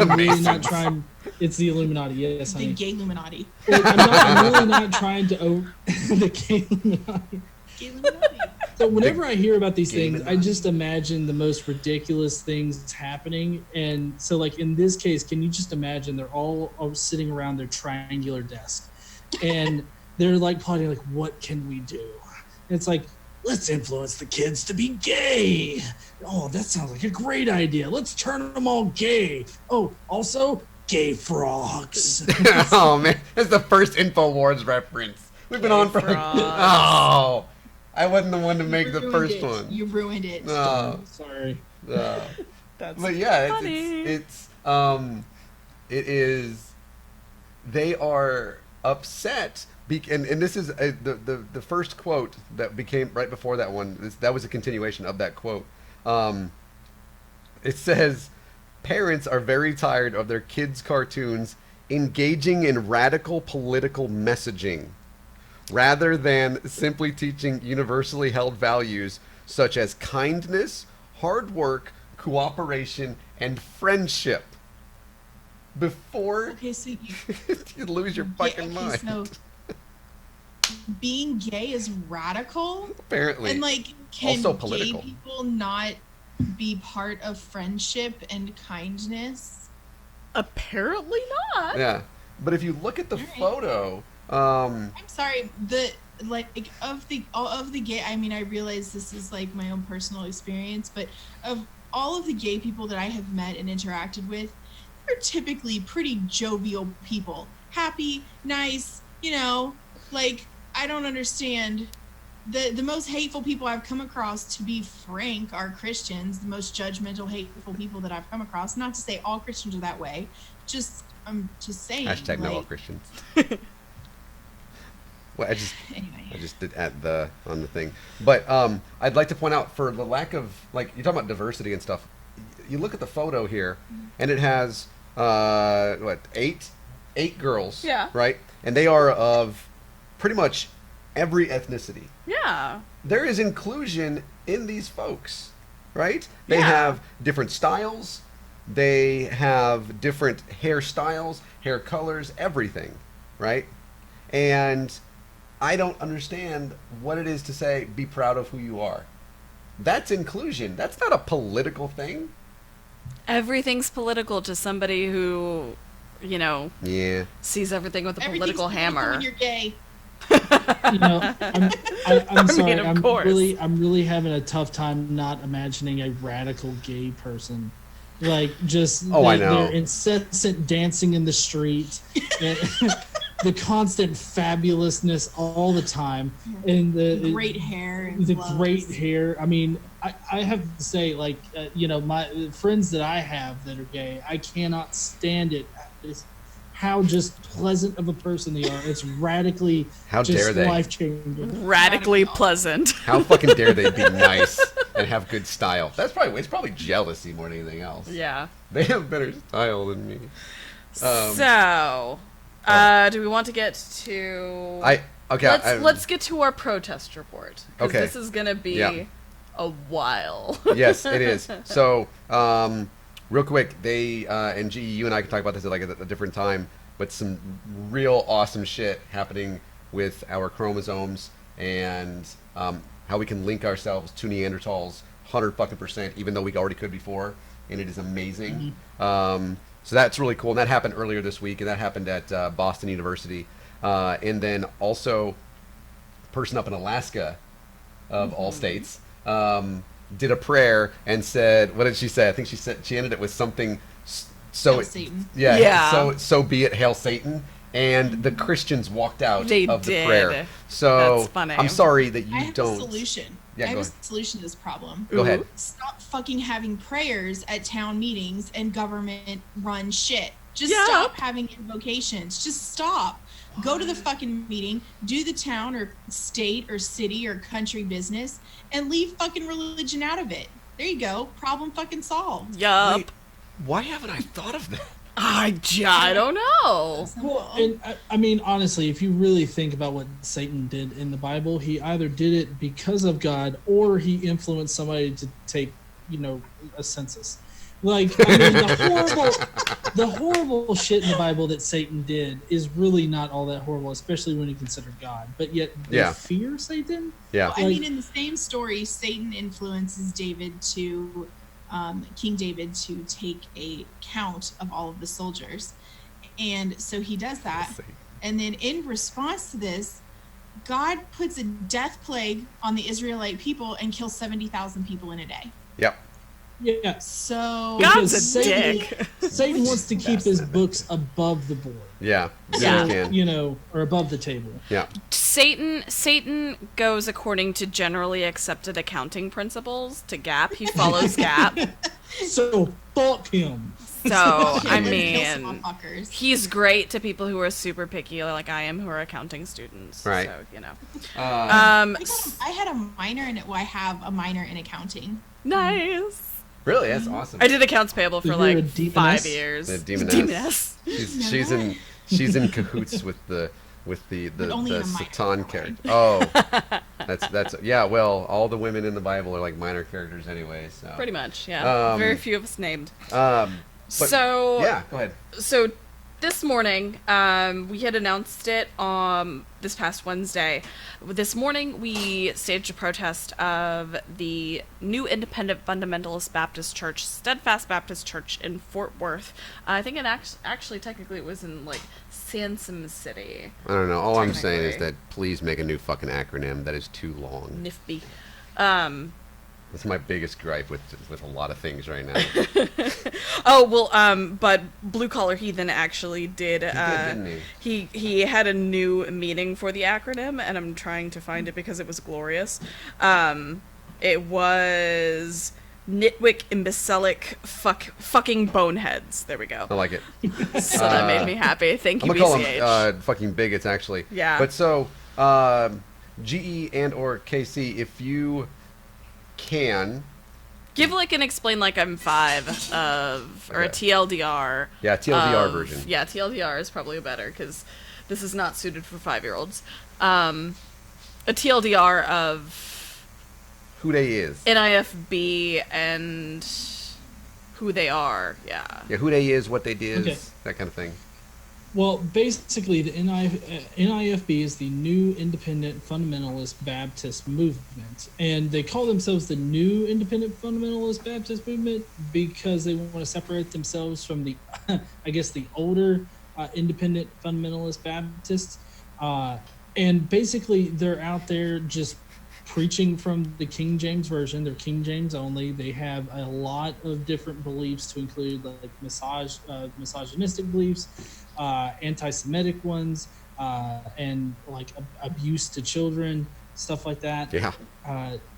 amazing. not trying. It's the Illuminati, yes, The honey. gay Illuminati. Well, I'm really not trying to the gay Illuminati. Gay Illuminati. So whenever I hear about these Gay things, I just imagine the most ridiculous things happening. And so, like in this case, can you just imagine they're all sitting around their triangular desk, and they're like plotting, like, what can we do? And it's like, let's influence the kids to be gay. Oh, that sounds like a great idea. Let's turn them all gay. Oh, also gay frogs. Oh man, that's the first InfoWars reference. We've been on for like, frogs. oh, I wasn't the one to make the ruined first it. one. You ruined it. Oh, Sorry. oh. That's But yeah, funny. it is. They are upset, and this is the first quote that became right before that one. That was a continuation of that quote. It says, "Parents are very tired of their kids' cartoons engaging in radical political messaging, rather than simply teaching universally held values such as kindness, hard work, cooperation, and friendship." Before Okay, so you lose your fucking mind. So being gay is radical, Apparently. and like, can Also political. gay people not be part of friendship and kindness? Apparently not. Yeah. But if you look at the Alright. photo, I'm sorry, of the gay. I mean, I realize this is like my own personal experience, but of all of the gay people that I have met and interacted with, they're typically pretty jovial people, happy, nice. Like, I don't understand. The most hateful people I've come across, to be frank, are Christians. The most judgmental, hateful people that I've come across. Not to say all Christians are that way. I'm just saying. hashtag no all like, Christians. Well, Anyway. I just did add the on the thing. But I'd like to point out, for the lack of, like, you're talking about diversity and stuff, you look at the photo here, and it has eight girls, Yeah. right? And they are of pretty much every ethnicity. Yeah. There is inclusion in these folks, right? They Yeah. have different styles. they have different hairstyles, hair colors, everything, right? And I don't understand what it is to say, be proud of who you are. That's inclusion. That's not a political thing. Everything's political to somebody who, sees everything with a political hammer. When you're gay. I'm sorry. mean, of course. I'm really having a tough time not imagining a radical gay person, like just I know. their incessant dancing in the street, the constant fabulousness all the time, and the great hair. And great hair. I mean, I have to say, like, my friends that I have that are gay, I cannot stand it. How just pleasant of a person they are. It's radically life-changing. Radically pleasant. How fucking dare they be nice and have good style. It's probably jealousy more than anything else. Yeah. They have better style than me. Do we want to get to... Let's get to our protest report. Because this is going to be a while. Yes, it is. So... real quick, and GE, you and I can talk about this at a different time, but some real awesome shit happening with our chromosomes and how we can link ourselves to Neanderthals 100%, even though we already could before, and it is amazing. Mm-hmm. So that's really cool, and that happened earlier this week, and that happened at Boston University. And then also, a person up in Alaska, of all states, did a prayer and said, what did she say? I think she ended it with something. Hail Satan. Yeah. So be it, hail Satan. And the Christians walked out of the prayer. So that's funny. I'm sorry that you don't. I have a solution. Yeah, I have a solution to this problem. Go ahead. Stop fucking having prayers at town meetings and government run shit. Just stop having invocations. Just stop. Go to the fucking meeting, do the town or state or city or country business, and leave fucking religion out of it. There you go. Problem fucking solved. Yup. Wait, why haven't I thought of that? I don't know. Well, and I mean, honestly, if you really think about what Satan did in the Bible, he either did it because of God or he influenced somebody to take, a census. Like, I mean, the horrible shit in the Bible that Satan did is really not all that horrible, especially when you consider God. But yet, they fear Satan? Yeah. Well, I mean, in the same story, Satan influences King David to take a count of all of the soldiers. And so he does that. And then in response to this, God puts a death plague on the Israelite people and kills 70,000 people in a day. Yep. Yeah. So God's a dick. Satan wants to keep his books above the board. Yeah. Or above the table. Yeah. Satan goes according to generally accepted accounting principles to GAAP. He follows GAAP. So fuck him. So I mean, he's great to people who are super picky, like I am, who are accounting students. Right. So I had a minor in it. Well, I have a minor in accounting. Nice. Really, that's awesome. I did accounts payable for like 5 years. The demoness. She's in cahoots with the Satan character. Oh, that's Well, all the women in the Bible are like minor characters anyway. So pretty much, yeah. Very few of us named. Go ahead. So this morning, we had announced it this past Wednesday. This morning, we staged a protest of the new independent fundamentalist Baptist church, Stedfast Baptist Church in Fort Worth. I think it actually technically it was in like Sansom City. I don't know. All I'm saying is that please make a new fucking acronym. That is too long. NIFB. That's my biggest gripe with a lot of things right now. But Blue Collar Heathen actually did. Didn't he? He had a new meaning for the acronym, and I'm trying to find it because it was glorious. It was nitwick, imbecilic, fucking boneheads. There we go. I like it. So that made me happy. Thank you, I'm gonna BCH. call them fucking bigots, actually. Yeah. But so, GE and or KC, if you can give like an explain like I'm 5 or a TLDR. Yeah, TLDR version. Yeah, TLDR is probably better because this is not suited for 5-year-olds. A TLDR of who they is NIFB and who they are. Yeah. Yeah, who they is, what they did, Okay. that kind of thing. Well, basically, the NIFB is the New Independent Fundamentalist Baptist Movement, and they call themselves the New Independent Fundamentalist Baptist Movement because they want to separate themselves from the, I guess, the older Independent Fundamentalist Baptists. And basically, they're out there just preaching from the King James Version. They're King James only. They have a lot of different beliefs to include like misogynistic beliefs, anti-Semitic ones, and like abuse to children, stuff like that. Yeah.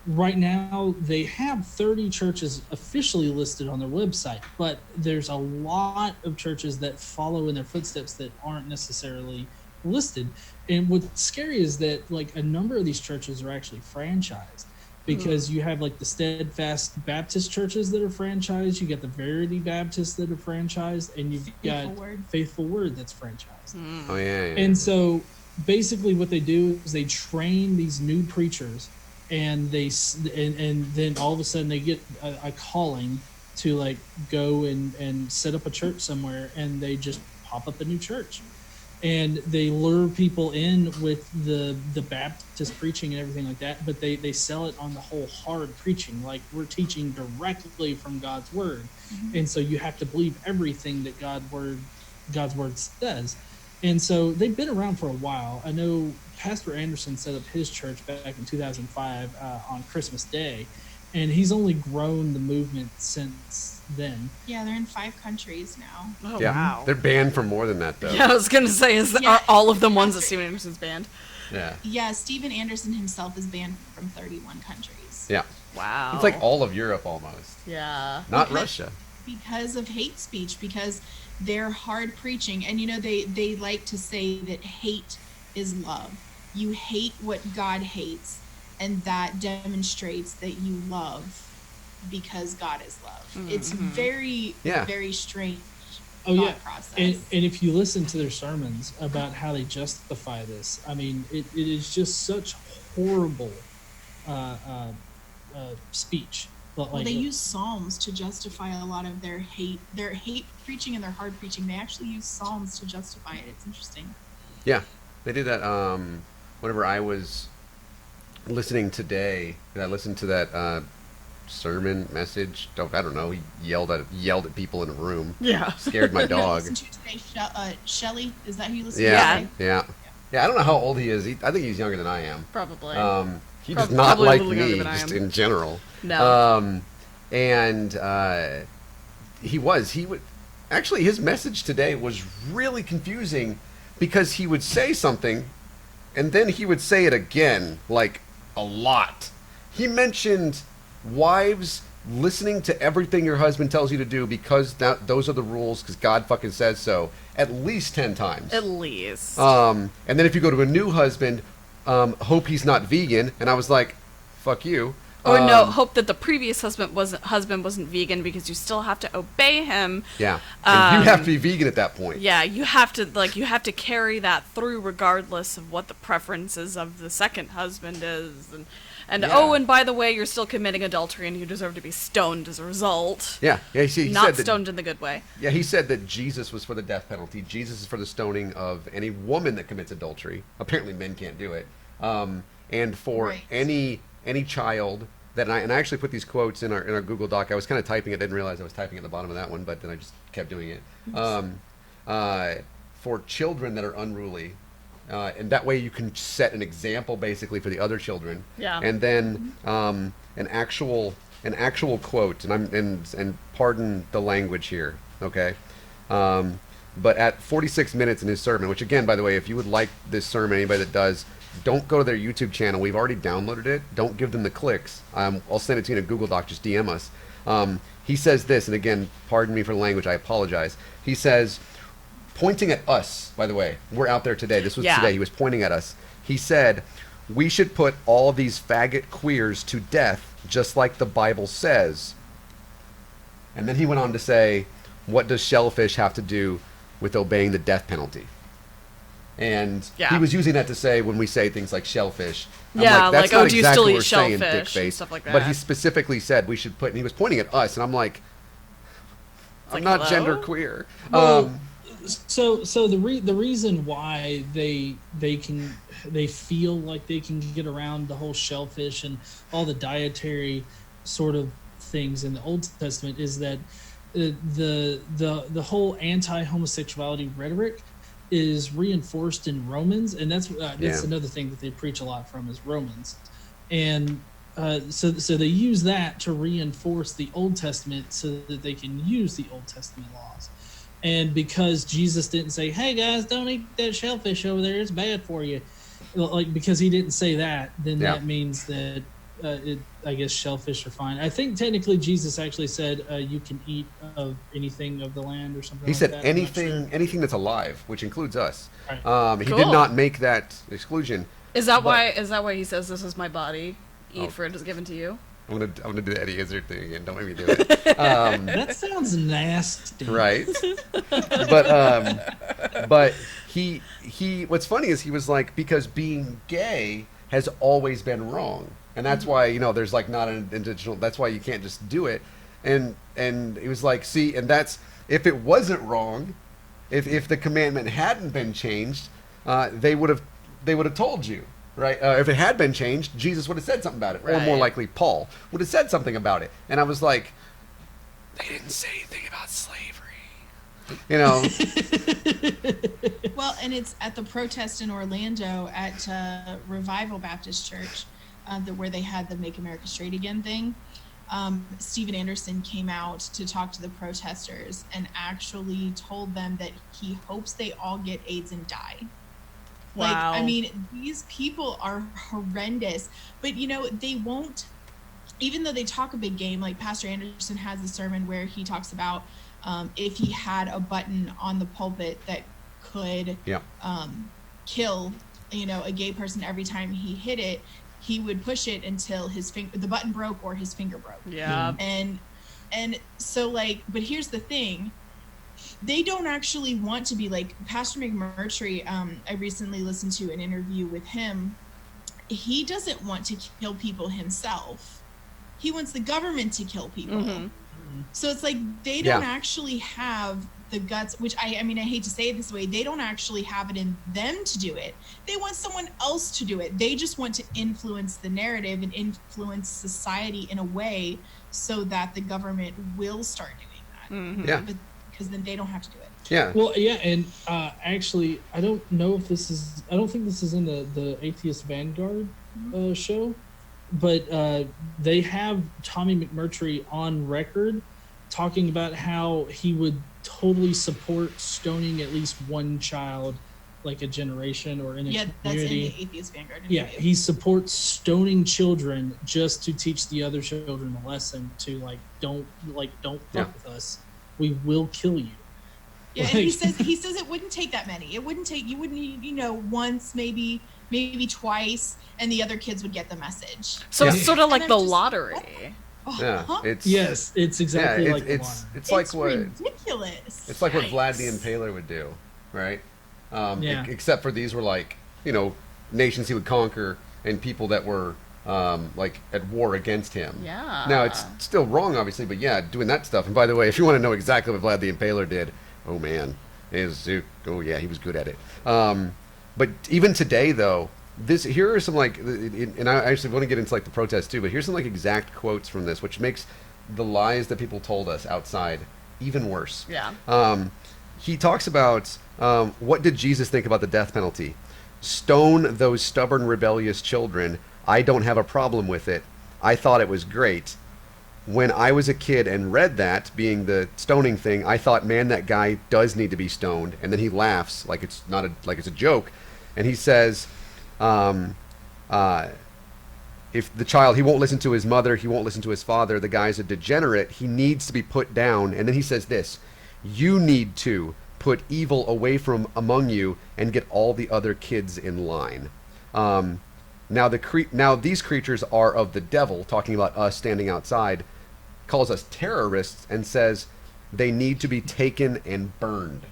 Right now, they have 30 churches officially listed on their website, but there's a lot of churches that follow in their footsteps that aren't necessarily listed. And what's scary is that like a number of these churches are actually franchised, because you have like the Stedfast Baptist churches that are franchised, you got the Verity Baptists that are franchised, and you've got Faithful Word that's franchised. Oh yeah. And so basically what they do is they train these new preachers, and and then all of a sudden they get a calling to like go and set up a church somewhere, and they just pop up a new church. And they lure people in with the Baptist preaching and everything like that, but they sell it on the whole hard preaching, like we're teaching directly from God's word. And so you have to believe everything that God's word says. And so they've been around for a while. I know Pastor Anderson set up his church back in 2005 on Christmas Day, and he's only grown the movement since then. Yeah, they're in 5 countries now. Oh, Yeah. wow. They're banned from more than that, though. Yeah, I was going to say, Yeah. are all of them ones that Steven Anderson's banned? Yeah. Yeah, Steven Anderson himself is banned from 31 countries. Yeah. Wow. It's like all of Europe almost. Yeah. Not Because- Russia. Because of hate speech, because they're hard preaching. And, you know, they like to say that hate is love. You hate what God hates, and that demonstrates that you love because God is love. It's very, very strange thought process. And if you listen to their sermons about how they justify this, I mean, it is just such horrible speech. But Well, they use Psalms to justify a lot of their hate preaching and their hard preaching. They actually use Psalms to justify it. It's interesting. Yeah. They did that whenever I was listening today. I listened to that sermon message. I don't know. He yelled at people in a room. Yeah. Scared my You know, dog. listen to today, Shelley, is that who you listen Yeah. to? Yeah. Yeah. I don't know how old he is. I think he's younger than I am. Probably. He does not Probably a like little younger me, than I just am. in general. No. He would actually, his message today was really confusing, because he would say something and then he would say it again, like a lot. He mentioned wives listening to everything your husband tells you to do because those are the rules, because God fucking says so, at least 10 times. At least. And then if you go to a new husband, hope he's not vegan. And I was like, fuck you. Or no, hope that the previous husband wasn't vegan, because you still have to obey him. Yeah. And you have to be vegan at that point. Yeah, you have to carry that through regardless of what the preferences of the second husband is. And Yeah. and by the way, you're still committing adultery and you deserve to be stoned as a result. Yeah. Yeah. He Not said that, stoned in the good way. Yeah, he said that Jesus was for the death penalty. Jesus is for the stoning of any woman that commits adultery. Apparently men can't do it. And for Right. any child that, and I actually put these quotes in our Google Doc. I was kind of typing it, didn't realize I was typing at the bottom of that one, but then I just kept doing it. For children that are unruly, and that way you can set an example basically for the other children. Yeah. And then an actual quote, and pardon the language here, okay? But at 46 minutes in his sermon, which again, by the way, if you would like this sermon, anybody that does, don't go to their YouTube channel. We've already downloaded it. Don't give them the clicks. I'll send it to you in a Google Doc. Just DM us. He says this, and again, pardon me for the language. I apologize. He says, pointing at us, by the way, we're out there today. This was today. He was pointing at us. He said, we should put all these faggot queers to death, just like the Bible says. And then he went on to say, what does shellfish have to do with obeying the death penalty? And he was using that to say, when we say things like shellfish, I'm that's not do you exactly still what eat we're saying, shellfish dickface. and stuff like that. But he specifically said we should put, and he was pointing at us, and I'm like, I'm not genderqueer. Well, so the reason why they feel like they can get around the whole shellfish and all the dietary sort of things in the Old Testament is that the whole anti-homosexuality rhetoric is reinforced in Romans, and that's another thing that they preach a lot from is Romans, and so they use that to reinforce the Old Testament so that they can use the Old Testament laws. And because Jesus didn't say, "Hey guys, don't eat that shellfish over there; it's bad for you," like because he didn't say that, then that means that I guess shellfish are fine. I think technically Jesus actually said you can eat of anything of the land or something. He said that. anything that's alive, which includes us. Right. He did not make that exclusion. Is that why he says this is my body? Eat for it is given to you. I'm gonna do the Eddie Izzard thing again. Don't make me do it. That sounds nasty, right? But he. What's funny is he was like, because being gay has always been wrong, and that's why there's like not an intentional. That's why you can't just do it. And he was like, see, and that's if it wasn't wrong, if the commandment hadn't been changed, they would have told you. Right? If it had been changed, Jesus would have said something about it. Right. Or more likely, Paul would have said something about it. And I was like, they didn't say anything about slavery. Well, and it's at the protest in Orlando at Revival Baptist Church, where they had the Make America Straight Again thing. Steven Anderson came out to talk to the protesters and actually told them that he hopes they all get AIDS and die. Wow. Like, I mean, these people are horrendous, but they won't, even though they talk a big game, like Pastor Anderson has a sermon where he talks about if he had a button on the pulpit that could kill, a gay person every time he hit it, he would push it until the button broke or his finger broke. Yeah. And so but here's the thing. They don't actually want to be like Pastor McMurtry. I recently listened to an interview with him. He doesn't want to kill people himself. He wants the government to kill people. Mm-hmm. So it's like they don't actually have the guts, which I mean, I hate to say it this way. They don't actually have it in them to do it. They want someone else to do it. They just want to influence the narrative and influence society in a way so that the government will start doing that. Mm-hmm. Yeah. Because then they don't have to do it. Yeah. Well, yeah, and actually, I don't think this is in the Atheist Vanguard show, but they have Tommy McMurtry on record talking about how he would totally support stoning at least one child, like a generation or in a community. That's in the Atheist Vanguard interview. Yeah, he supports stoning children just to teach the other children a lesson to don't fuck with us. We will kill you. Yeah, and he says it wouldn't take that many. It wouldn't take, you would need, once, maybe twice, and the other kids would get the message. So it's sort of like the lottery. It's exactly like it's like what ridiculous. It's like what Vlad the Impaler would do, right? Except for these were nations he would conquer and people that were at war against him. Yeah. Now it's still wrong, obviously, but doing that stuff. And by the way, if you want to know exactly what Vlad the Impaler did, oh man, he was good at it. But even today, though, here are some and I actually want to get into the protest too. But here's some exact quotes from this, which makes the lies that people told us outside even worse. Yeah. He talks about what did Jesus think about the death penalty? Stone those stubborn, rebellious children. I don't have a problem with it. I thought it was great. When I was a kid and read that, being the stoning thing, I thought, man, that guy does need to be stoned. And then he laughs like it's a joke, and he says, if the child, he won't listen to his mother, he won't listen to his father, the guy's a degenerate, he needs to be put down. And then he says this, you need to put evil away from among you and get all the other kids in line. Now these creatures are of the devil, talking about us standing outside, calls us terrorists and says they need to be taken and burned.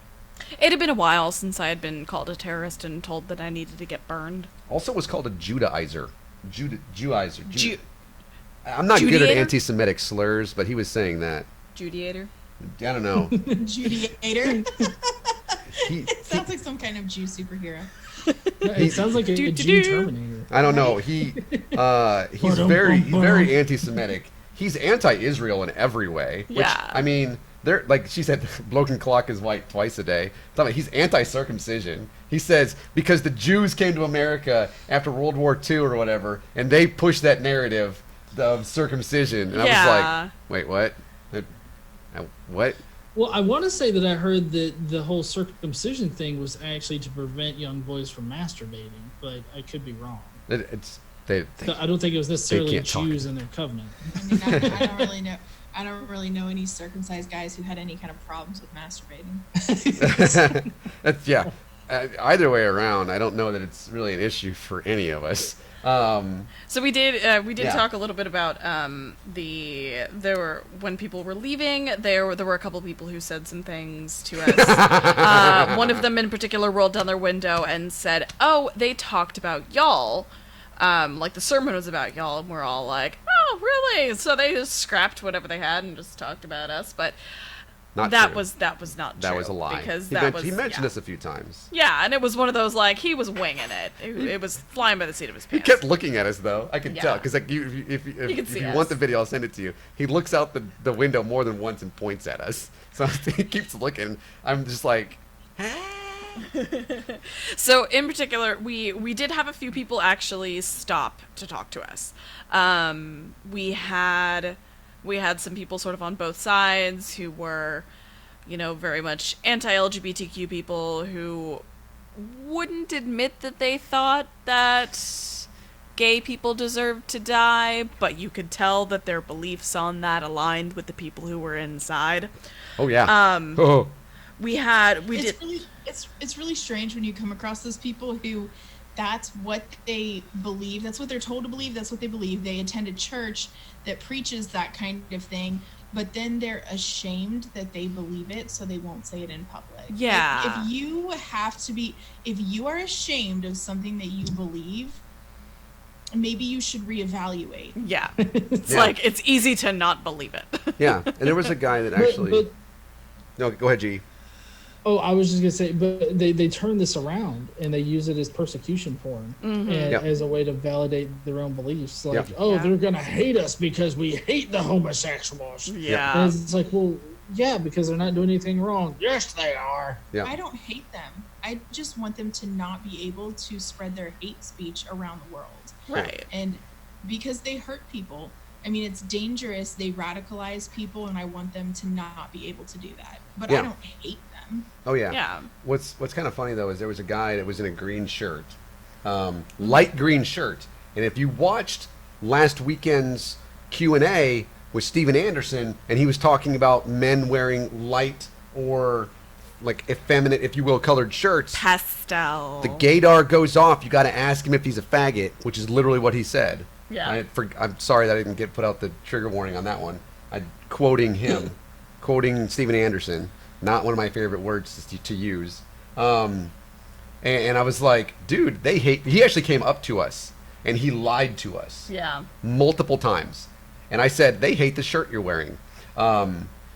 It had been a while since I had been called a terrorist and told that I needed to get burned. Also was called a Judaizer. Judaizer. I'm not good at anti-Semitic slurs, but he was saying that. Judator? I don't know. Judator. He, It sounds like some kind of Jew superhero. It sounds like a Jew Terminator. I don't know. He's very anti-Semitic. He's anti-Israel in every way. Which, Yeah. I mean, they're like she said, bloke can clock his white twice a day. He's anti-circumcision. He says because the Jews came to America after World War II or whatever, and they pushed that narrative of circumcision. And I was like, wait, what? What? Well, I want to say that I heard that the whole circumcision thing was actually to prevent young boys from masturbating, but I could be wrong. I don't think it was necessarily can't talk. Jews in their covenant. I mean, I don't really know. I don't really know any circumcised guys who had any kind of problems with masturbating. yeah. Either way around, I don't know that it's really an issue for any of us. So we did Yeah. talk a little bit about when people were leaving, there were a couple people who said some things to us. One of them in particular rolled down their window and said, "Oh, they talked about y'all. Like the sermon was about y'all." And we're all like, "Oh, really?" So they just scrapped whatever they had and just talked about us, but Not that true. was not true. That was a lie. Because He mentioned us a few times. Yeah, and it was one of those like he was winging it. It was flying by the seat of his He pants. kept looking at us though. I could tell Yeah. because like if can you see want us. the video, I'll send it to you. He looks out the window more than once and points at us. So he keeps looking. I'm just like, So in particular, we did have a few people actually stop to talk to us. We had some people sort of on both sides who were, very much anti-LGBTQ people who wouldn't admit that they thought that gay people deserved to die, but you could tell that their beliefs on that aligned with the people who were inside. oh yeah. Oh. It's really strange when you come across those people who that's what they believe, that's what they're told to believe, that's what they believe. They attend a church that preaches that kind of thing, but then they're ashamed that they believe it, so they won't say it in public. Yeah. Like, if you are ashamed of something that you believe, maybe you should reevaluate. Yeah. It's Yeah. like, it's easy to not believe it. Yeah, and there was a guy that actually. No, go ahead, G. Oh, I was just gonna say, but they turn this around and they use it as persecution porn, and Yep. as a way to validate their own beliefs. Like, Yep. oh, Yeah. they're gonna hate us because we hate the homosexuals. Yeah. And it's like, well, yeah, because they're not doing anything wrong. Yes, they are. Yeah. I don't hate them. I just want them to not be able to spread their hate speech around the world. Right. And because they hurt people, I mean, it's dangerous. They radicalize people, and I want them to not be able to do that. But Yeah. I don't hate them. Oh yeah. Yeah. What's kind of funny though is there was a guy that was in a green shirt, light green shirt, and if you watched last weekend's Q&A with Steven Anderson, and he was talking about men wearing light or like effeminate, if you will, colored shirts. Pastel. The gaydar goes off. You got to ask him if he's a faggot, which is literally what he said. Yeah. I'm sorry that I didn't put out the trigger warning on that one. Quoting him, quoting Steven Anderson. Not one of my favorite words to use. And I was like, dude, they hate. He actually came up to us and he lied to us Yeah. multiple times. And I said, they hate the shirt you're wearing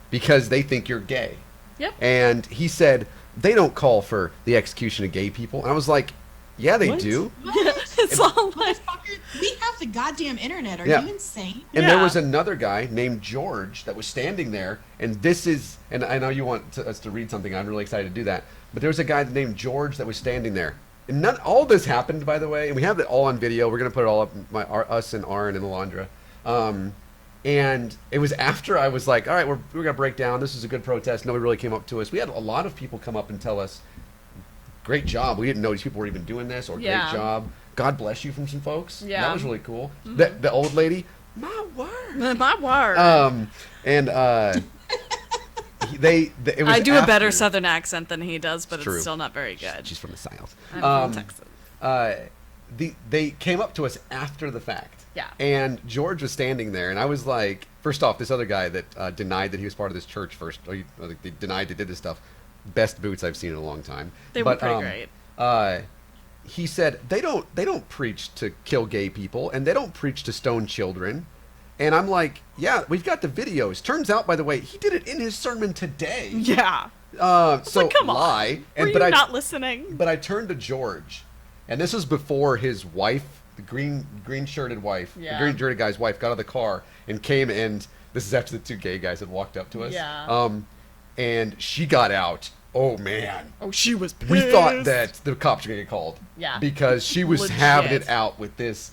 because they think you're gay. Yep. And he said, they don't call for the execution of gay people. And I was like, yeah, they What? do. It's all like, Motherfucker, we have the goddamn internet. Are Yeah. you insane? And there Yeah. was another guy named George that was standing there, and and I know you want us to read something. I'm really excited to do that. But there was a guy named George that was standing there, and all this happened, by the way, and we have it all on video. We're gonna put it all up, us and Aaron and Alondra. And it was after I was like, all right, we're gonna break down. This is a good protest. Nobody really came up to us. We had a lot of people come up and tell us, great job. We didn't know these people were even doing this, or Yeah. great job. God bless you from some folks. Yeah. That was really cool. The old lady, my word. my word. And it was I do a better after- Southern accent than he does, but True. it's still not very good. She's from the South. I'm from Texas. They came up to us after the fact. Yeah. And George was standing there, and I was like, first off, this other guy that denied that he was part of this church they denied they did this stuff. Best boots I've seen in a long time. They were pretty great. He said they don't preach to kill gay people, and they don't preach to stone children. And I'm like, yeah, we've got the videos. Turns out, by the way, he did it in his sermon today. Yeah. So like, come lie. on. Were you not listening? But I turned to George, and this was before his wife, the green shirted wife, the green shirted guy's wife, got out of the car and came, and this is after the two gay guys had walked up to us. Yeah. And she got out. Oh man. Oh, she was pissed. We thought that the cops were gonna get called. Yeah. Because she was Legit. having it out with this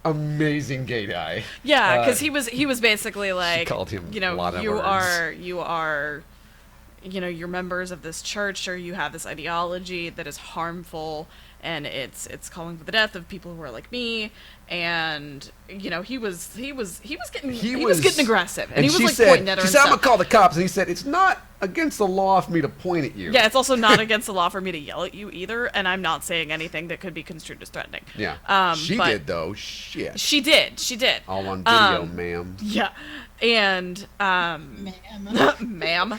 amazing gay guy. Yeah, because he was basically like, called him you know, a lot of you words. are, you know, you're members of this church, or you have this ideology that is harmful, and it's calling for the death of people who are like me. And you know, he was getting aggressive, and he was like pointing at her. She said, "I'm gonna call the cops," and he said, "It's not against the law for me to point at you." Yeah, it's also not against the law for me to yell at you either, and I'm not saying anything that could be construed as threatening. Yeah. She did though. Shit. She did. All on video, ma'am. Yeah, and ma'am.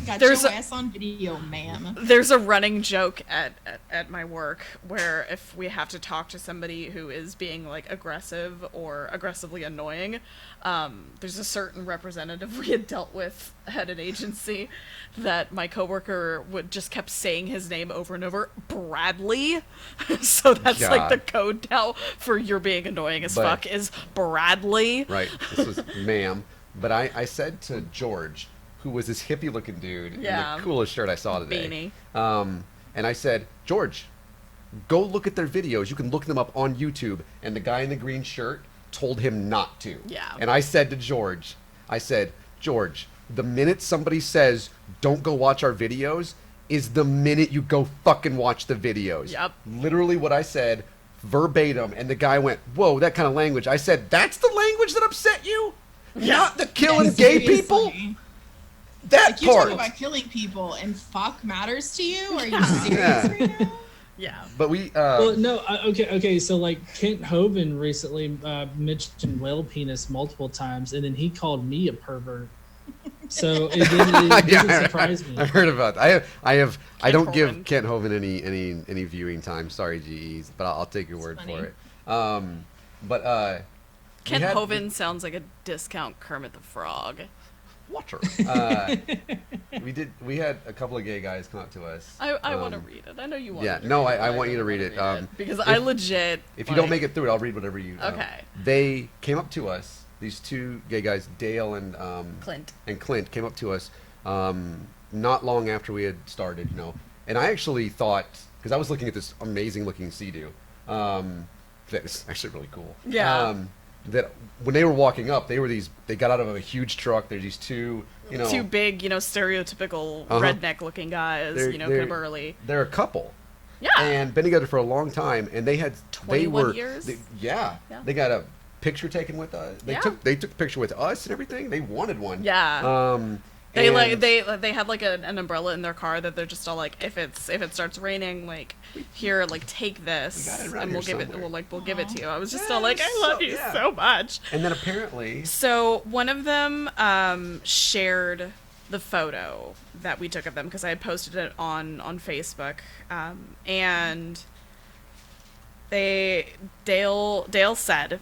Got There's your ass on video, ma'am. There's a running joke at my work where if we have to talk to somebody who is being like aggressive or aggressively annoying, there's a certain representative we had dealt with at an agency that my coworker would just kept saying his name over and over, Bradley. So that's like the code now for you're being annoying as fuck is Bradley. Right. This was ma'am. But I said to George, who was this hippie-looking dude in the coolest shirt I saw today. Beanie. And I said, George, go look at their videos. You can look them up on YouTube. And the guy in the green shirt told him not to. Yeah. And I said to George, George, the minute somebody says, don't go watch our videos, is the minute you go fucking watch the videos. Yep. Literally what I said, verbatim. And the guy went, whoa, that kind of language. I said, that's the language that upset you? Yeah. Not the killing gay people? That like, you're part. talking about killing people and fuck matters to you? Are you serious right now? Yeah. But we well, no, okay. So like Kent Hovind recently mentioned whale penis multiple times, and then he called me a pervert. So it didn't surprise me. I've heard about that. I don't Hovind. give Kent Hovind any viewing time. Sorry, GEs, but I'll take your word for it. Kent Hovind sounds like a discount Kermit the Frog. Water. We had a couple of gay guys come up to us. I want to read it. I know you want. Yeah, to no, read it. I want you to read it. Because I legit. If you don't make it through it, I'll read whatever you. Okay. They came up to us. These two gay guys, Dale and Clint, came up to us not long after we had started, you know. And I actually thought, because I was looking at this amazing looking Sea-Doo, that is actually really cool. Yeah. That when they were walking up, they got out of a huge truck. There's these two big, stereotypical redneck-looking guys, kind of burly. They're a couple. Yeah. And been together for a long time, and they had 21 years. They got a picture taken with us. They took a picture with us and everything. They wanted one. Yeah. They had like an umbrella in their car that they're just all like, if it starts raining, like, here, like, take this and we'll give it to you. I was just all like, I love you so much. And then apparently, so one of them shared the photo that we took of them because I had posted it on Facebook, and Dale said,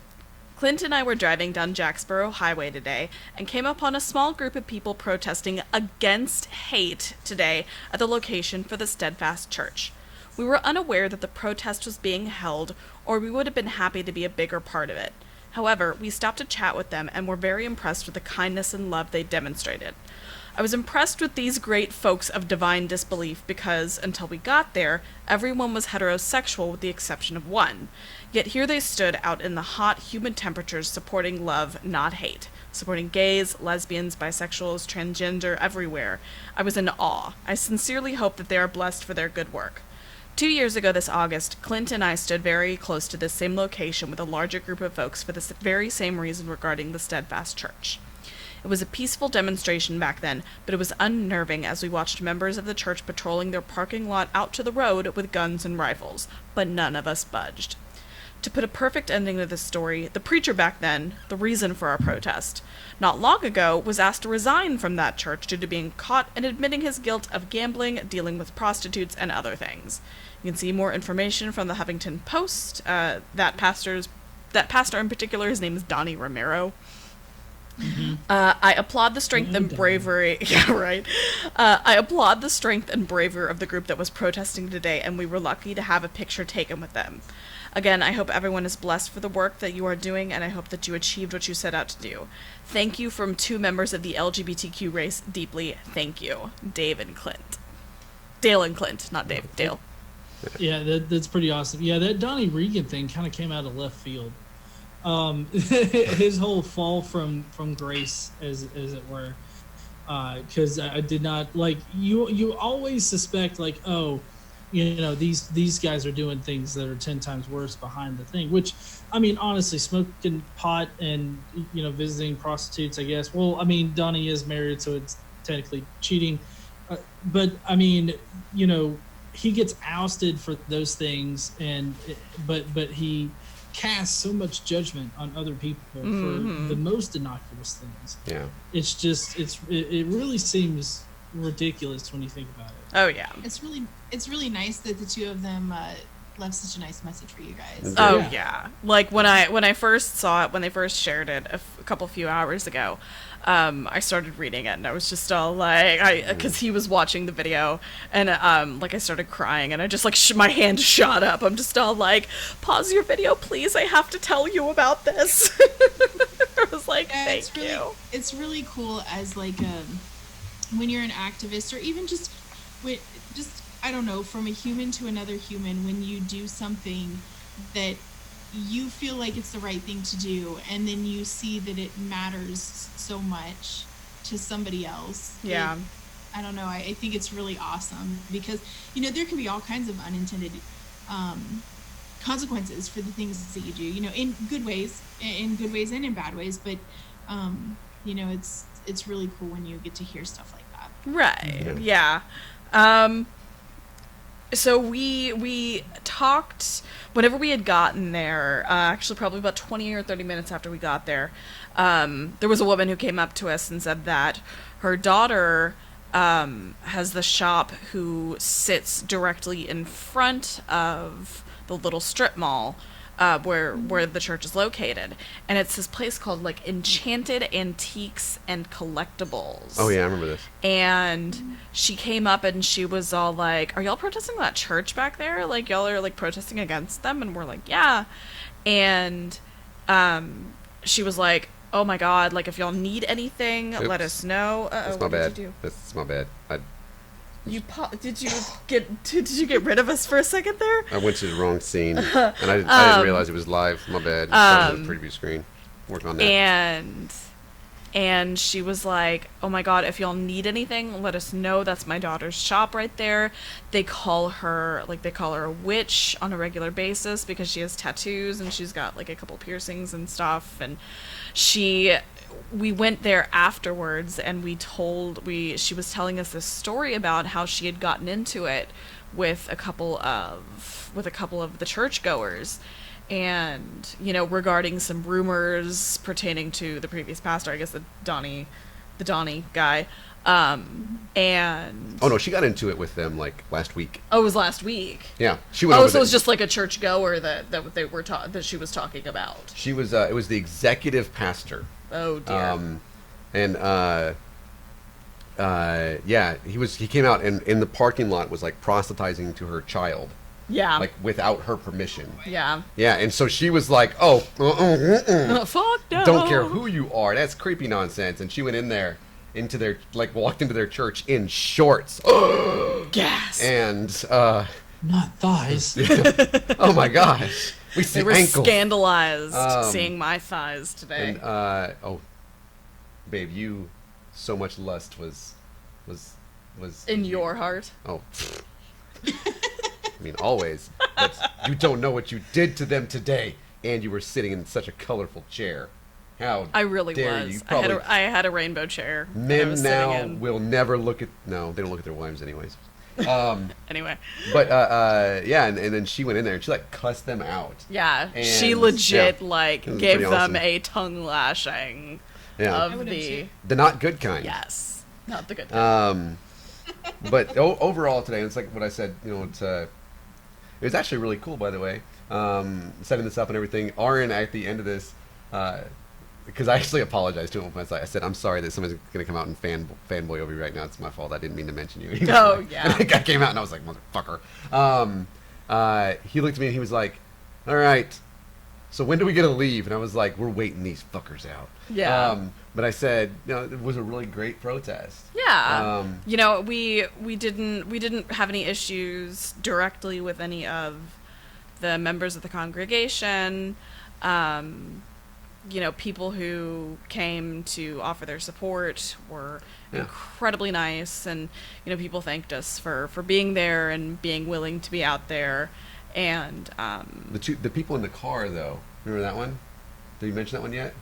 Clint and I were driving down Jacksboro Highway today and came upon a small group of people protesting against hate today at the location for the Stedfast Church. We were unaware that the protest was being held, or we would have been happy to be a bigger part of it. However, we stopped to chat with them and were very impressed with the kindness and love they demonstrated. I was impressed with these great folks of divine disbelief because, until we got there, everyone was heterosexual with the exception of one. Yet here they stood out in the hot, humid temperatures supporting love, not hate. Supporting gays, lesbians, bisexuals, transgender, everywhere. I was in awe. I sincerely hope that they are blessed for their good work. 2 years ago this August, Clint and I stood very close to this same location with a larger group of folks for this very same reason regarding the Stedfast Church. It was a peaceful demonstration back then, but it was unnerving as we watched members of the church patrolling their parking lot out to the road with guns and rifles, but none of us budged. To put a perfect ending to this story, the preacher back then, the reason for our protest, not long ago was asked to resign from that church due to being caught and admitting his guilt of gambling, dealing with prostitutes, and other things. You can see more information from the Huffington Post. That pastor's that pastor in particular, his name is Donnie Romero. I applaud the strength and bravery. Yeah, right. I applaud the strength and bravery of the group that was protesting today, and we were lucky to have a picture taken with them. Again, I hope everyone is blessed for the work that you are doing, and I hope that you achieved what you set out to do. Thank you from 2 members of the LGBTQ race deeply. Thank you, Dave and Clint. Dale and Clint, not Dave. Dale. Yeah, that's pretty awesome. Yeah, that Donnie Regan thing kind of came out of left field. His whole fall from grace, as it were, because I did not like you always suspect like, oh, these guys are doing things that are 10 times worse behind the thing, which I mean, honestly, smoking pot and visiting prostitutes, I guess. Well, I mean, Donnie is married, so it's technically cheating, but I mean, he gets ousted for those things, but he casts so much judgment on other people for the most innocuous things. Yeah, it's just it really seems ridiculous when you think about it. Oh yeah, it's really nice that the 2 of them left such a nice message for you guys. Oh yeah, like when I first saw it, when they first shared it a few hours ago, I started reading it and I was just all like, because he was watching the video, and like I started crying and I just like my hand shot up. I'm just all like, pause your video, please. I have to tell you about this. I was like, thank you. It's really cool as like when you're an activist, or even just I don't know, from a human to another human, when you do something that you feel like it's the right thing to do, and then you see that it matters so much to somebody else. Yeah. I don't know. I think it's really awesome because, there can be all kinds of unintended consequences for the things that you do, in good ways and in bad ways. But, it's really cool when you get to hear stuff like that. Right. Yeah. So we talked whenever we had gotten there, actually probably about 20 or 30 minutes after we got there. There was a woman who came up to us and said that her daughter has the shop who sits directly in front of the little strip mall where the church is located, and it's this place called like Enchanted Antiques and Collectibles. Oh yeah, I remember this. And she came up and she was all like, "Are y'all protesting that church back there? Like y'all are like protesting against them?" And we're like, "Yeah." And she was like, "Oh my God! Like if y'all need anything, let us know." That's my bad. That's my bad. Did you get rid of us for a second there? I went to the wrong scene, and I didn't realize it was live. My bad. It was on the preview screen. Work on that. And she was like, "Oh my God, if y'all need anything, let us know. That's my daughter's shop right there." They call her a witch on a regular basis because she has tattoos and she's got like a couple piercings and stuff. And we went there afterwards and she was telling us this story about how she had gotten into it with a couple of the churchgoers, and regarding some rumors pertaining to the previous pastor, I guess the Donnie guy, and oh no, she got into it with them like last week. Oh, it was last week. Yeah, she went. So it was just like a churchgoer that she was talking about. She was. It was the executive pastor. Oh dear. He came out and in the parking lot was like proselytizing to her child. Yeah. Like without her permission. Yeah. Yeah, and so she was like, "Oh, fuck no. Don't care who you are. That's creepy nonsense." And she went walked into their church in shorts. Gas. And not thighs. Oh my gosh. We see they were ankles. Scandalized seeing my thighs today. And babe, so much lust was in your heart. Oh, I mean always. But you don't know what you did to them today, and you were sitting in such a colorful chair. How I really dare was. You? Probably, I had a rainbow chair. Men now will never look at. No, they don't look at their wives anyways. Anyway. But and then she went in there and she like cussed them out. Yeah, and, she legit gave them awesome. A tongue lashing of the not good kind. Yes, not the good kind. But overall today, it's like what I said. It was actually really cool, by the way. setting this up and everything. Aaron, at the end of this, because I actually apologized to him. I said, I'm sorry that somebody's going to come out and fanboy over you right now. It's my fault. I didn't mean to mention you. Oh, yeah. And the guy came out, and I was like, motherfucker. He looked at me, and he was like, all right, so when do we get to leave? And I was like, we're waiting these fuckers out. Yeah. But I said, it was a really great protest. Yeah. We didn't have any issues directly with any of the members of the congregation. People who came to offer their support were incredibly nice, and people thanked us for being there and being willing to be out there. And the people in the car, though, remember that one? Did you mention that one yet?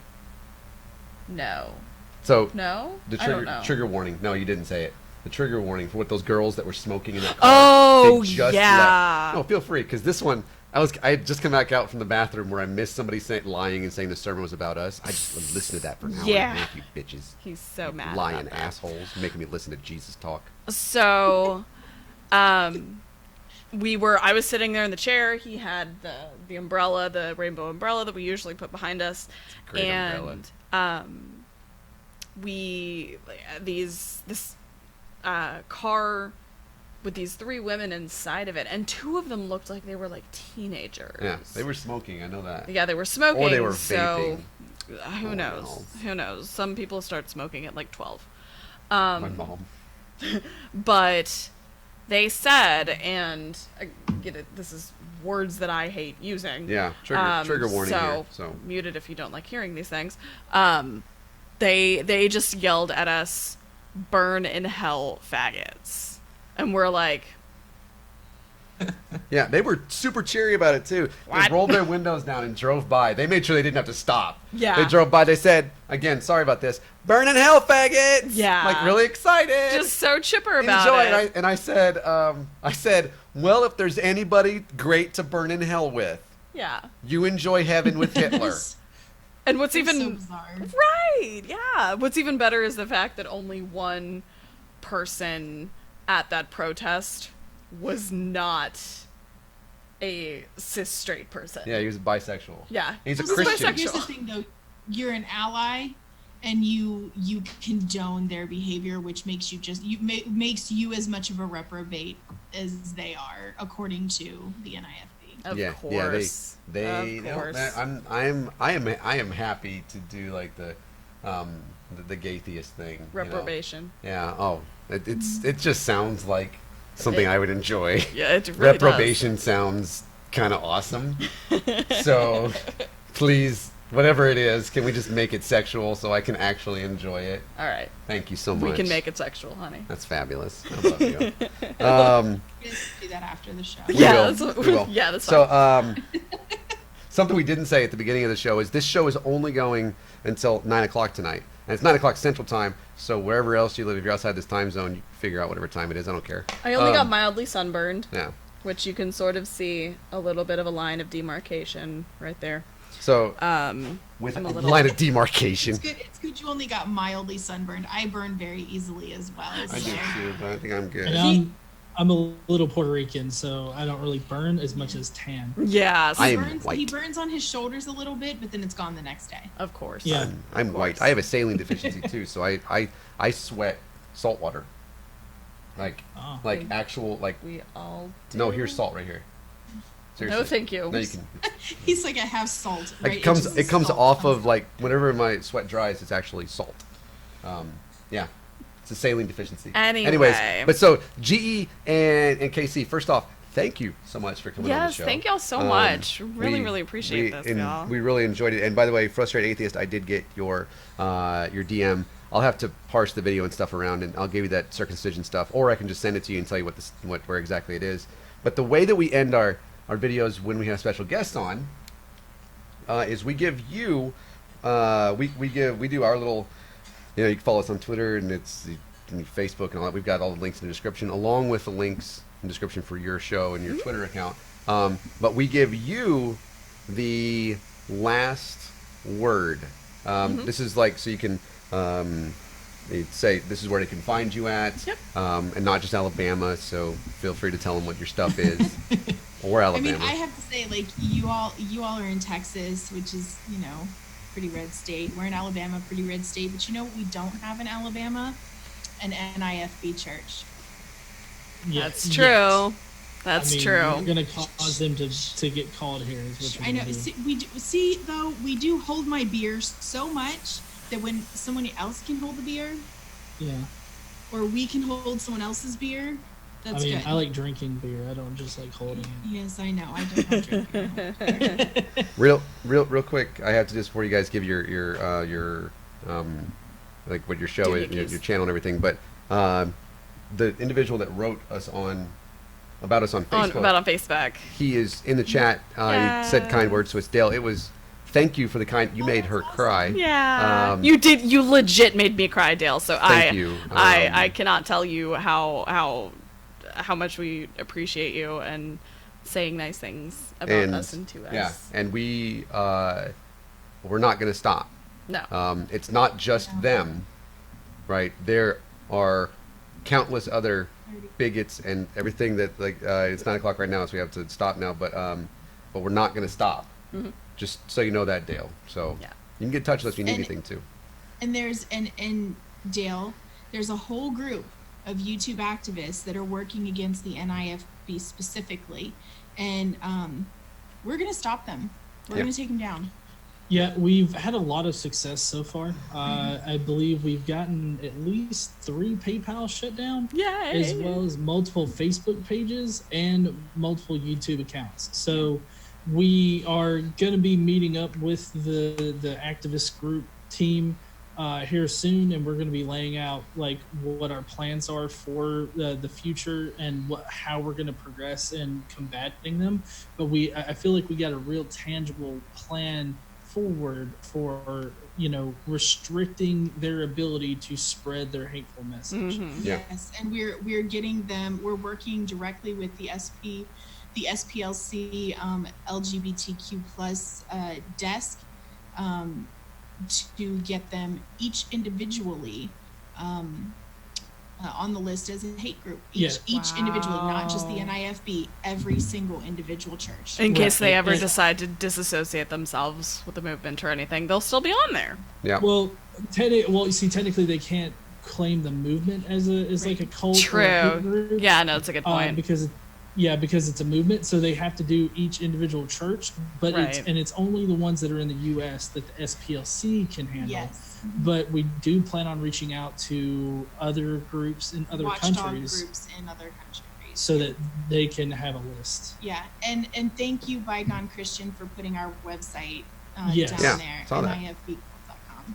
No. So no, the I don't know. trigger warning. No, you didn't say it. The trigger warning for what those girls that were smoking in that car. Oh, they just yeah. left. No, feel free, because this one, I had just come back out from the bathroom where I missed somebody lying and saying the sermon was about us. I just listened to that for an hour. Yeah. Thank you, bitches. He's so mad. Lying about that. assholes, making me listen to Jesus talk. So, I was sitting there in the chair. He had the umbrella, the rainbow umbrella that we usually put behind us. It's a great umbrella. This car with these 3 women inside of it, and 2 of them looked like they were like teenagers. Yeah, they were smoking. I know that. Yeah, they were smoking. Or they were so vaping. who knows? Who knows? Some people start smoking at like 12. My mom. But they said, and this is words that I hate using. Yeah, trigger warning here. So mute it if you don't like hearing these things. They just yelled at us, "Burn in hell, faggots," and we're like, yeah, they were super cheery about it too. What? They rolled their windows down and drove by. They made sure they didn't have to stop. Yeah. They drove by. They said, again, sorry about this, "Burn in hell, faggots." Yeah. Like really excited. just so chipper about Enjoy. it. And I said, well, if there's anybody great to burn in hell with, Yeah. you enjoy heaven with Hitler. And what's It's so even bizarre. right, yeah. What's even better is the fact that only one person at that protest was not a cis straight person. Yeah, he was bisexual. Yeah. He's a He's Christian. bisexual. Here's the thing, though. You're an ally, and you condone their behavior, which makes you makes you as much of a reprobate as they are, according to the NIFB. Of Yeah, course. they Of you know, course. I am happy to do like the gay theist thing. Reprobation. You know? Yeah. Oh, it just sounds like something I would enjoy. Yeah, it really Reprobation sounds kind of awesome. So, please, whatever it is, can we just make it sexual so I can actually enjoy it? All right. Thank you so much. We can make it sexual, honey. That's fabulous. I love you. We just do that after the show. We Yeah, will. that's- We will. yeah, that's so, something we didn't say at the beginning of the show is this show is only going until 9 o'clock tonight. And it's 9 o'clock Central Time, so wherever else you live, if you're outside this time zone, you can figure out whatever time it is. I don't care. I only got mildly sunburned, Yeah. which you can sort of see a little bit of a line of demarcation right there. So, with I'm a a little- line of demarcation. It's good you only got mildly sunburned. I burn very easily as well. I So. do too, but I think I'm good. And I'm a little Puerto Rican, so I don't really burn as much as tan. Yeah, I He am burns, white. he burns on his shoulders a little bit, but then it's gone the next day. of course. Yeah. I'm white. I have a saline deficiency too, so I sweat salt water. Like Oh. actual like We all do. no, here's salt right here. Seriously. No, thank you. No, you can. He's like, I have salt. Like, Right? it comes just it comes salt off comes of like whenever my sweat dries, it's actually salt. Yeah. It's a saline deficiency. Anyway. Anyways, but so GE and KC, first off, thank you so much for coming on the Yes, show. thank y'all so much. Really appreciate this, y'all. We really enjoyed it. And by the way, Frustrated Atheist, I did get your DM. I'll have to parse the video and stuff around, and I'll give you that circumcision stuff, or I can just send it to you and tell you where exactly it is. But the way that we end our videos when we have special guests on is we give you we do our little, you know, you can follow us on Twitter and and Facebook and all that. We've got all the links in the description, along with the links in the description for your show and your Twitter account. But we give you the last word. This is like, so you can you'd say this is where they can find you at. Yep. And not just Alabama, so feel free to tell them what your stuff is. Or Alabama. I mean, I have to say, like, you all are in Texas, which is, pretty red state. We're in Alabama, pretty red state. But you know what we don't have in Alabama? An NIFB church. Yeah, That's true. Yes. That's true. You're gonna cause them to get called here. Is what you're I know. do. We do hold my beer so much that when someone else can hold the beer, or we can hold someone else's beer, that's good. I like drinking beer. I don't just like holding it. Yes, I know. I don't like drinking beer. Real quick, I have to just before you guys give your like what your show is, your channel and everything, but the individual that wrote us about us on Facebook. On Facebook. He is in the chat. He said kind words to us. Dale, it was thank you for the kind. You made her cry. Yeah. You did. You legit made me cry, Dale. So thank you. I cannot tell you how much we appreciate you and saying nice things about us and to us. Yeah, and we're not going to stop. No. It's not just them, right? There are countless other bigots and everything that it's 9 o'clock right now, so we have to stop now. But we're not going to stop. Mm-hmm. Just so you know that, Dale. So you can get in touch with us if you need anything too. And there's Dale, there's a whole group of YouTube activists that are working against the NIFB specifically, and we're going to stop them. We're going to take them down. Yeah, we've had a lot of success so far. I believe we've gotten at least 3 PayPal shut down, as well as multiple Facebook pages and multiple YouTube accounts. So we are going to be meeting up with the activist group team here soon, and we're going to be laying out like what our plans are for the future and how we're going to progress in combating them. But I feel like we got a real tangible plan forward for restricting their ability to spread their hateful message. Mm-hmm. Yes, and we're getting them. We're working directly with the SPLC LGBTQ plus desk to get them each individually on the list as a hate group. Each individually, not just the NIFB, every single individual church. In case they ever decide to disassociate themselves with the movement or anything, they'll still be on there. Yeah. Well, technically they can't claim the movement as like a cult. True. Or a hate group, yeah, no, it's a good point. Because it's a movement, so they have to do each individual church, but it's only the ones that are in the U.S. that the SPLC can handle. Yes. But we do plan on reaching out to other groups in other countries. Groups in other countries. So that they can have a list. Yeah, and thank you, Bygone Christian, for putting our website down there, NIFB.com.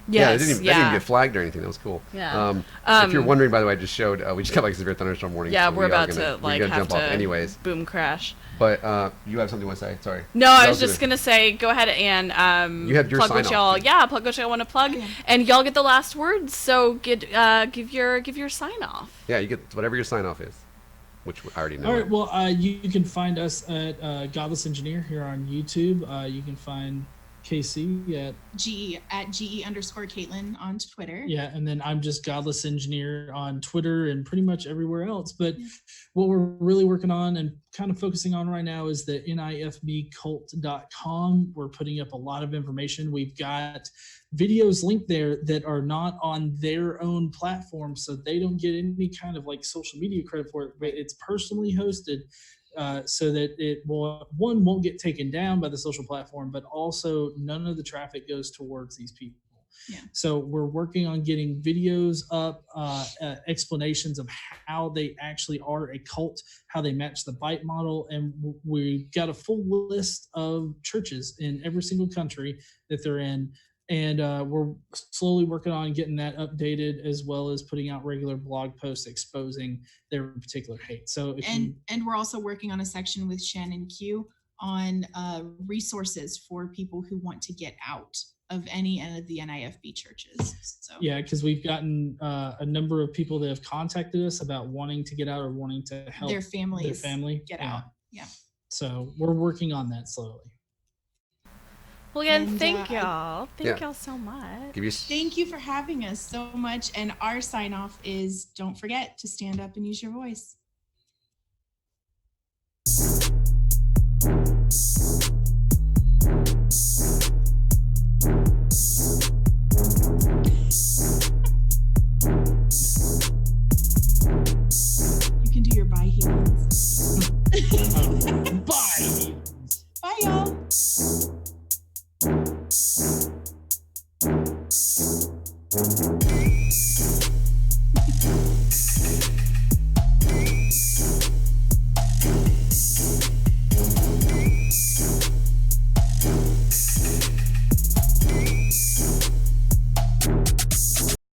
Yes, they didn't even get flagged or anything. That was cool. Yeah. If you're wondering, by the way, I just showed. We just got a severe thunderstorm warning. Yeah, so we're about to have jump off anyways. Boom crash. But you have something you want to say? Sorry. No, I was just gonna say, go ahead and you have your plug sign what y'all. off. Yeah, plug what y'all want to plug, and y'all get the last words. So give your sign off. Yeah, you get whatever your sign off is, which I already know. All right. Well, you can find us at Godless Engineer here on YouTube. You can find KC at GE_Kaitlyn on Twitter. Yeah, and then I'm just Godless Engineer on Twitter and pretty much everywhere else. But what we're really working on and kind of focusing on right now is the NIFBcult.com. We're putting up a lot of information. We've got videos linked there that are not on their own platform, so they don't get any kind of like social media credit for it, but it's personally hosted. So that it won't get taken down by the social platform, but also none of the traffic goes towards these people. Yeah. So we're working on getting videos up, explanations of how they actually are a cult, how they match the bite model, and we've got a full list of churches in every single country that they're in. And we're slowly working on getting that updated, as well as putting out regular blog posts exposing their particular hate. So, and we're also working on a section with Shannon Q on resources for people who want to get out of any of the NIFB churches. So yeah, because we've gotten a number of people that have contacted us about wanting to get out or wanting to help their family get out. Yeah. So we're working on that slowly. Well, again, thank y'all. Thank y'all so much. Thank you for having us so much. And our sign off is, don't forget to stand up and use your voice. You can do your bye humans. Bye.